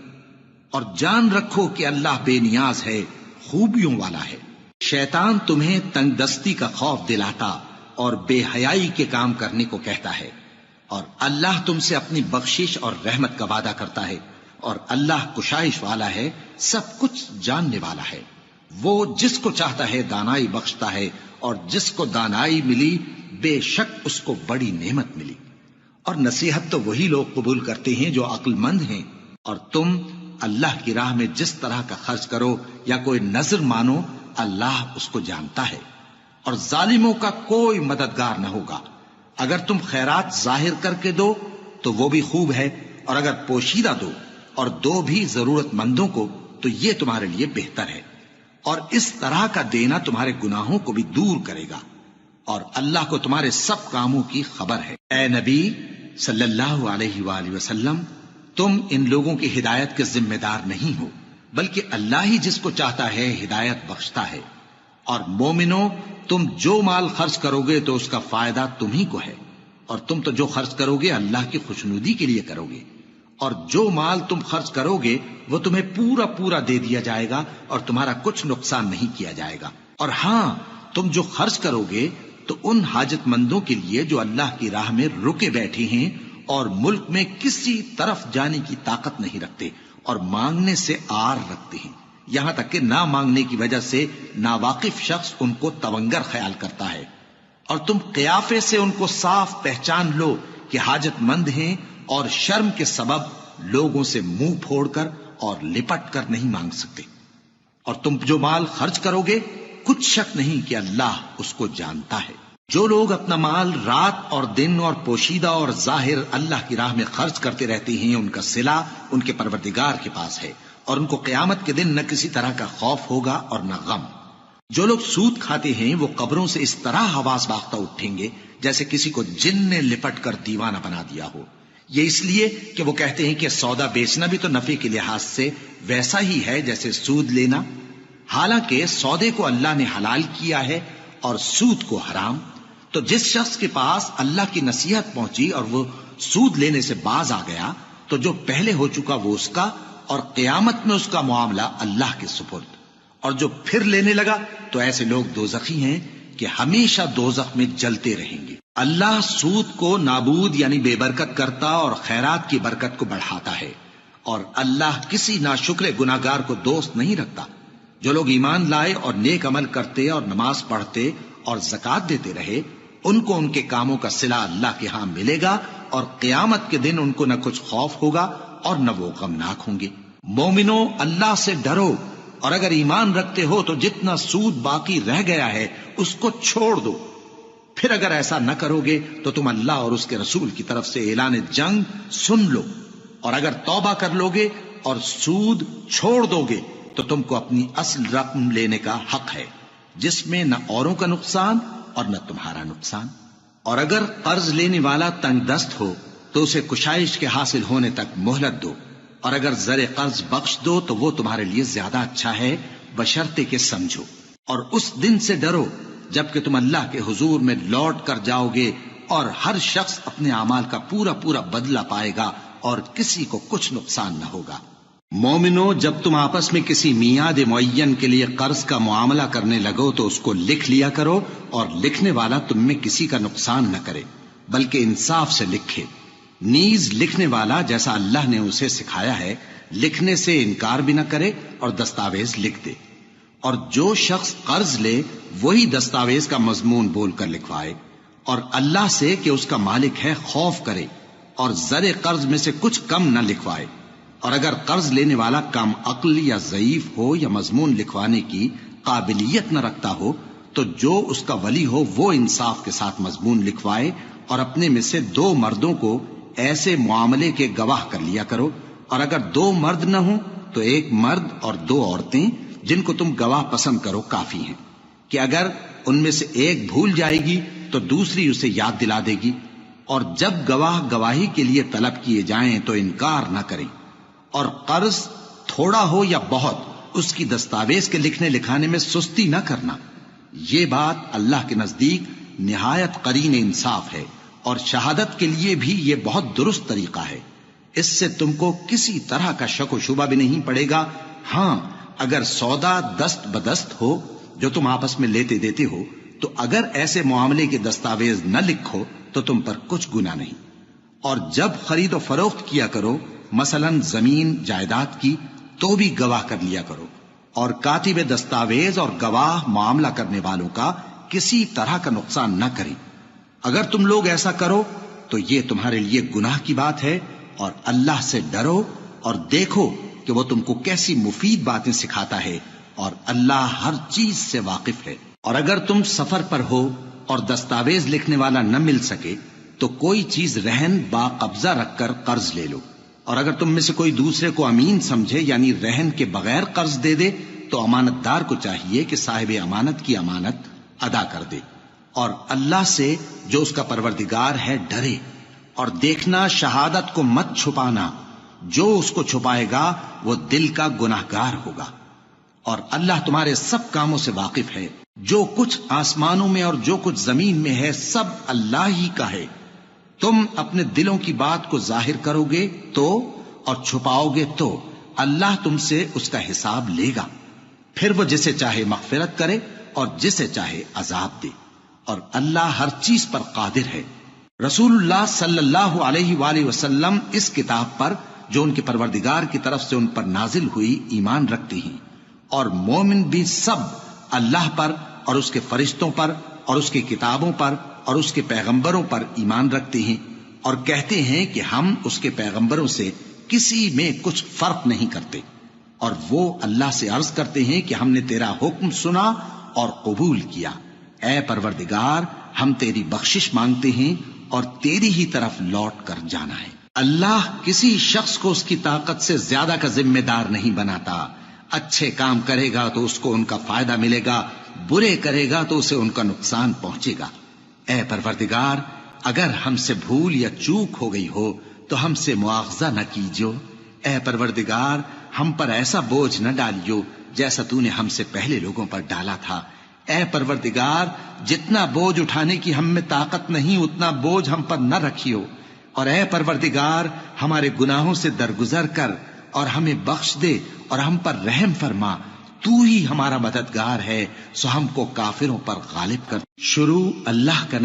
اور جان رکھو کہ اللہ بے نیاز ہے، خوبیوں والا ہے۔ شیطان تمہیں تنگ دستی کا خوف دلاتا اور بے حیائی کے کام کرنے کو کہتا ہے، اور اللہ تم سے اپنی بخشش اور رحمت کا وعدہ کرتا ہے، اور اللہ کشائش والا ہے، سب کچھ جاننے والا ہے۔ وہ جس کو چاہتا ہے دانائی بخشتا ہے، اور جس کو دانائی ملی بے شک اس کو بڑی نعمت ملی۔ اور نصیحت تو وہی لوگ قبول کرتے ہیں جو عقل مند ہیں، اور تم اللہ کی راہ میں جس طرح کا خرچ کرو یا کوئی نذر مانو، اللہ اس کو جانتا ہے، اور ظالموں کا کوئی مددگار نہ ہوگا۔ اگر تم خیرات ظاہر کر کے دو تو وہ بھی خوب ہے، اور اگر پوشیدہ دو اور دو بھی ضرورت مندوں کو تو یہ تمہارے لیے بہتر ہے، اور اس طرح کا دینا تمہارے گناہوں کو بھی دور کرے گا، اور اللہ کو تمہارے سب کاموں کی خبر ہے۔ اے نبی صلی اللہ علیہ وآلہ وسلم، تم ان لوگوں کی ہدایت کے ذمہ دار نہیں ہو، بلکہ اللہ ہی جس کو چاہتا ہے ہدایت بخشتا ہے۔ اور مومنو، تم جو مال خرچ کرو گے تو اس کا فائدہ تمہیں کو ہے، اور تم تو جو خرچ کرو گے اللہ کی خوشنودی کے لیے کرو گے، اور جو مال تم خرچ کرو گے وہ تمہیں پورا پورا دے دیا جائے گا، اور تمہارا کچھ نقصان نہیں کیا جائے گا۔ اور ہاں، تم جو خرچ کرو گے تو ان حاجت مندوں کے لیے جو اللہ کی راہ میں رکے بیٹھے ہیں اور ملک میں کسی طرف جانے کی طاقت نہیں رکھتے اور مانگنے سے آر رکھتے ہیں، یہاں تک کہ نہ مانگنے کی وجہ سے ناواقف شخص ان کو تونگر خیال کرتا ہے، اور تم قیافے سے ان کو صاف پہچان لو کہ حاجت مند ہیں، اور شرم کے سبب لوگوں سے منہ پھوڑ کر اور لپٹ کر نہیں مانگ سکتے۔ اور تم جو مال خرچ کرو گے کچھ شک نہیں کہ اللہ اس کو جانتا ہے۔ جو لوگ اپنا مال رات اور دن اور پوشیدہ اور ظاہر اللہ کی راہ میں خرچ کرتے رہتے ہیں، ان کا صلہ ان کے پروردگار کے پاس ہے، اور ان کو قیامت کے دن نہ کسی طرح کا خوف ہوگا اور نہ غم۔ جو لوگ سود کھاتے ہیں وہ قبروں سے اس طرح حواس باختہ اٹھیں گے جیسے کسی کو جن نے لپٹ کر دیوانہ بنا دیا ہو، یہ اس لیے کہ وہ کہتے ہیں کہ سودا بیچنا بھی تو نفع کے لحاظ سے ویسا ہی ہے جیسے سود لینا، حالانکہ سودے کو اللہ نے حلال کیا ہے اور سود کو حرام۔ تو جس شخص کے پاس اللہ کی نصیحت پہنچی اور وہ سود لینے سے باز آ گیا تو جو پہلے ہو چکا وہ اس کا، اور قیامت میں اس کا معاملہ اللہ کے سپرد۔ اور جو پھر لینے لگا تو ایسے لوگ دوزخی ہیں کہ ہمیشہ دوزخ میں جلتے رہیں گے۔ اللہ سود کو نابود یعنی بے برکت کرتا اور خیرات کی برکت کو بڑھاتا ہے، اور اللہ کسی ناشکر گناہگار کو دوست نہیں رکھتا۔ جو لوگ ایمان لائے اور نیک عمل کرتے اور نماز پڑھتے اور زکوٰۃ دیتے رہے، ان کو ان کے کاموں کا صلہ اللہ کے ہاں ملے گا، اور قیامت کے دن ان کو نہ کچھ خوف ہوگا اور نہ وہ غمناک ہوں گے۔ مومنو، اللہ سے ڈرو، اور اگر ایمان رکھتے ہو تو جتنا سود باقی رہ گیا ہے اس کو چھوڑ دو۔ پھر اگر ایسا نہ کرو گے تو تم اللہ اور اس کے رسول کی طرف سے اعلان جنگ سن لو، اور اگر توبہ کر لو گے اور سود چھوڑ دو گے تو تم کو اپنی اصل رقم لینے کا حق ہے، جس میں نہ اوروں کا نقصان اور نہ تمہارا نقصان۔ اور اگر قرض لینے والا تنگ دست ہو تو اسے کشائش کے حاصل ہونے تک مہلت دو، اور اگر زر قرض بخش دو تو وہ تمہارے لیے زیادہ اچھا ہے، بشرطے کہ سمجھو۔ اور اس دن سے ڈرو جبکہ تم اللہ کے حضور میں لوٹ کر جاؤ گے، اور ہر شخص اپنے اعمال کا پورا پورا بدلہ پائے گا اور کسی کو کچھ نقصان نہ ہوگا۔ مومنو، جب تم آپس میں کسی میعاد معین کے لیے قرض کا معاملہ کرنے لگو تو اس کو لکھ لیا کرو، اور لکھنے والا تم میں کسی کا نقصان نہ کرے بلکہ انصاف سے لکھے۔ نیز لکھنے والا جیسا اللہ نے اسے سکھایا ہے لکھنے سے انکار بھی نہ کرے اور دستاویز لکھ دے۔ اور جو شخص قرض لے وہی دستاویز کا مضمون بول کر لکھوائے، اور اللہ سے کہ اس کا مالک ہے خوف کرے، اور زر قرض میں سے کچھ کم نہ لکھوائے۔ اور اگر قرض لینے والا کم عقل یا ضعیف ہو یا مضمون لکھوانے کی قابلیت نہ رکھتا ہو تو جو اس کا ولی ہو وہ انصاف کے ساتھ مضمون لکھوائے، اور اپنے میں سے 2 مردوں کو ایسے معاملے کے گواہ کر لیا کرو، اور اگر 2 مرد نہ ہوں تو 1 مرد اور 2 عورتیں جن کو تم گواہ پسند کرو کافی ہیں، کہ اگر ان میں سے ایک بھول جائے گی تو دوسری اسے یاد دلا دے گی۔ اور جب گواہ گواہی کے لیے طلب کیے جائیں تو انکار نہ کریں۔ اور قرض تھوڑا ہو یا بہت اس کی دستاویز کے لکھنے لکھانے میں سستی نہ کرنا، یہ بات اللہ کے نزدیک نہایت قرین انصاف ہے، اور شہادت کے لیے بھی یہ بہت درست طریقہ ہے۔ اس سے تم کو کسی طرح کا شک و شبہ بھی نہیں پڑے گا۔ ہاں، اگر سودا دست بدست ہو جو تم آپس میں لیتے دیتے ہو تو اگر ایسے معاملے کے دستاویز نہ لکھو تو تم پر کچھ گناہ نہیں۔ اور جب خرید و فروخت کیا کرو، مثلا زمین جائیداد کی، تو بھی گواہ کر لیا کرو، اور کاتب دستاویز اور گواہ معاملہ کرنے والوں کا کسی طرح کا نقصان نہ کریں۔ اگر تم لوگ ایسا کرو تو یہ تمہارے لیے گناہ کی بات ہے، اور اللہ سے ڈرو اور دیکھو کہ وہ تم کو کیسی مفید باتیں سکھاتا ہے، اور اللہ ہر چیز سے واقف ہے۔ اور اگر تم سفر پر ہو اور دستاویز لکھنے والا نہ مل سکے تو کوئی چیز رہن با قبضہ رکھ کر قرض لے لو، اور اگر تم میں سے کوئی دوسرے کو امین سمجھے یعنی رہن کے بغیر قرض دے دے تو امانت دار کو چاہیے کہ صاحب امانت کی امانت ادا کر دے، اور اللہ سے جو اس کا پروردگار ہے ڈرے، اور دیکھنا شہادت کو مت چھپانا، جو اس کو چھپائے گا وہ دل کا گناہگار ہوگا۔ اور اللہ تمہارے سب کاموں سے واقف ہے، جو کچھ آسمانوں میں اور جو کچھ زمین میں ہے سب اللہ ہی کا ہے۔ تم اپنے دلوں کی بات کو ظاہر کرو گے تو اور چھپاؤ گے تو اللہ تم سے اس کا حساب لے گا، پھر وہ جسے چاہے مغفرت کرے اور جسے چاہے عذاب دے، اور اللہ ہر چیز پر قادر ہے۔ رسول اللہ صلی اللہ علیہ وآلہ وسلم اس کتاب پر جو ان کے پروردگار کی طرف سے ان پر نازل ہوئی ایمان رکھتے ہیں، اور مومن بھی سب اللہ پر اور اس کے فرشتوں پر اور اس کی کتابوں پر اور اس کے پیغمبروں پر ایمان رکھتے ہیں، اور کہتے ہیں کہ ہم اس کے پیغمبروں سے کسی میں کچھ فرق نہیں کرتے، اور وہ اللہ سے عرض کرتے ہیں کہ ہم نے تیرا حکم سنا اور قبول کیا۔ اے پروردگار، ہم تیری بخشش مانگتے ہیں اور تیری ہی طرف لوٹ کر جانا ہے۔ اللہ کسی شخص کو اس کی طاقت سے زیادہ کا ذمہ دار نہیں بناتا۔ اچھے کام کرے گا تو اس کو ان کا فائدہ ملے گا، برے کرے گا تو اسے ان کا نقصان پہنچے گا۔ اے پروردگار، اگر ہم سے بھول یا چوک ہو گئی ہو تو ہم سے مواخذہ نہ کیجو۔ اے پروردگار، ہم پر ایسا بوجھ نہ ڈالیو جیسا تو نے ہم سے پہلے لوگوں پر ڈالا تھا۔ اے پروردگار، جتنا بوجھ اٹھانے کی ہم میں طاقت نہیں اتنا بوجھ ہم پر نہ رکھیو، اور اے پروردگار ہمارے گناہوں سے درگزر کر اور ہمیں بخش دے اور ہم پر رحم فرما، تو ہی ہمارا مددگار ہے، سو ہم کو کافروں پر غالب کر۔ شروع اللہ کا نام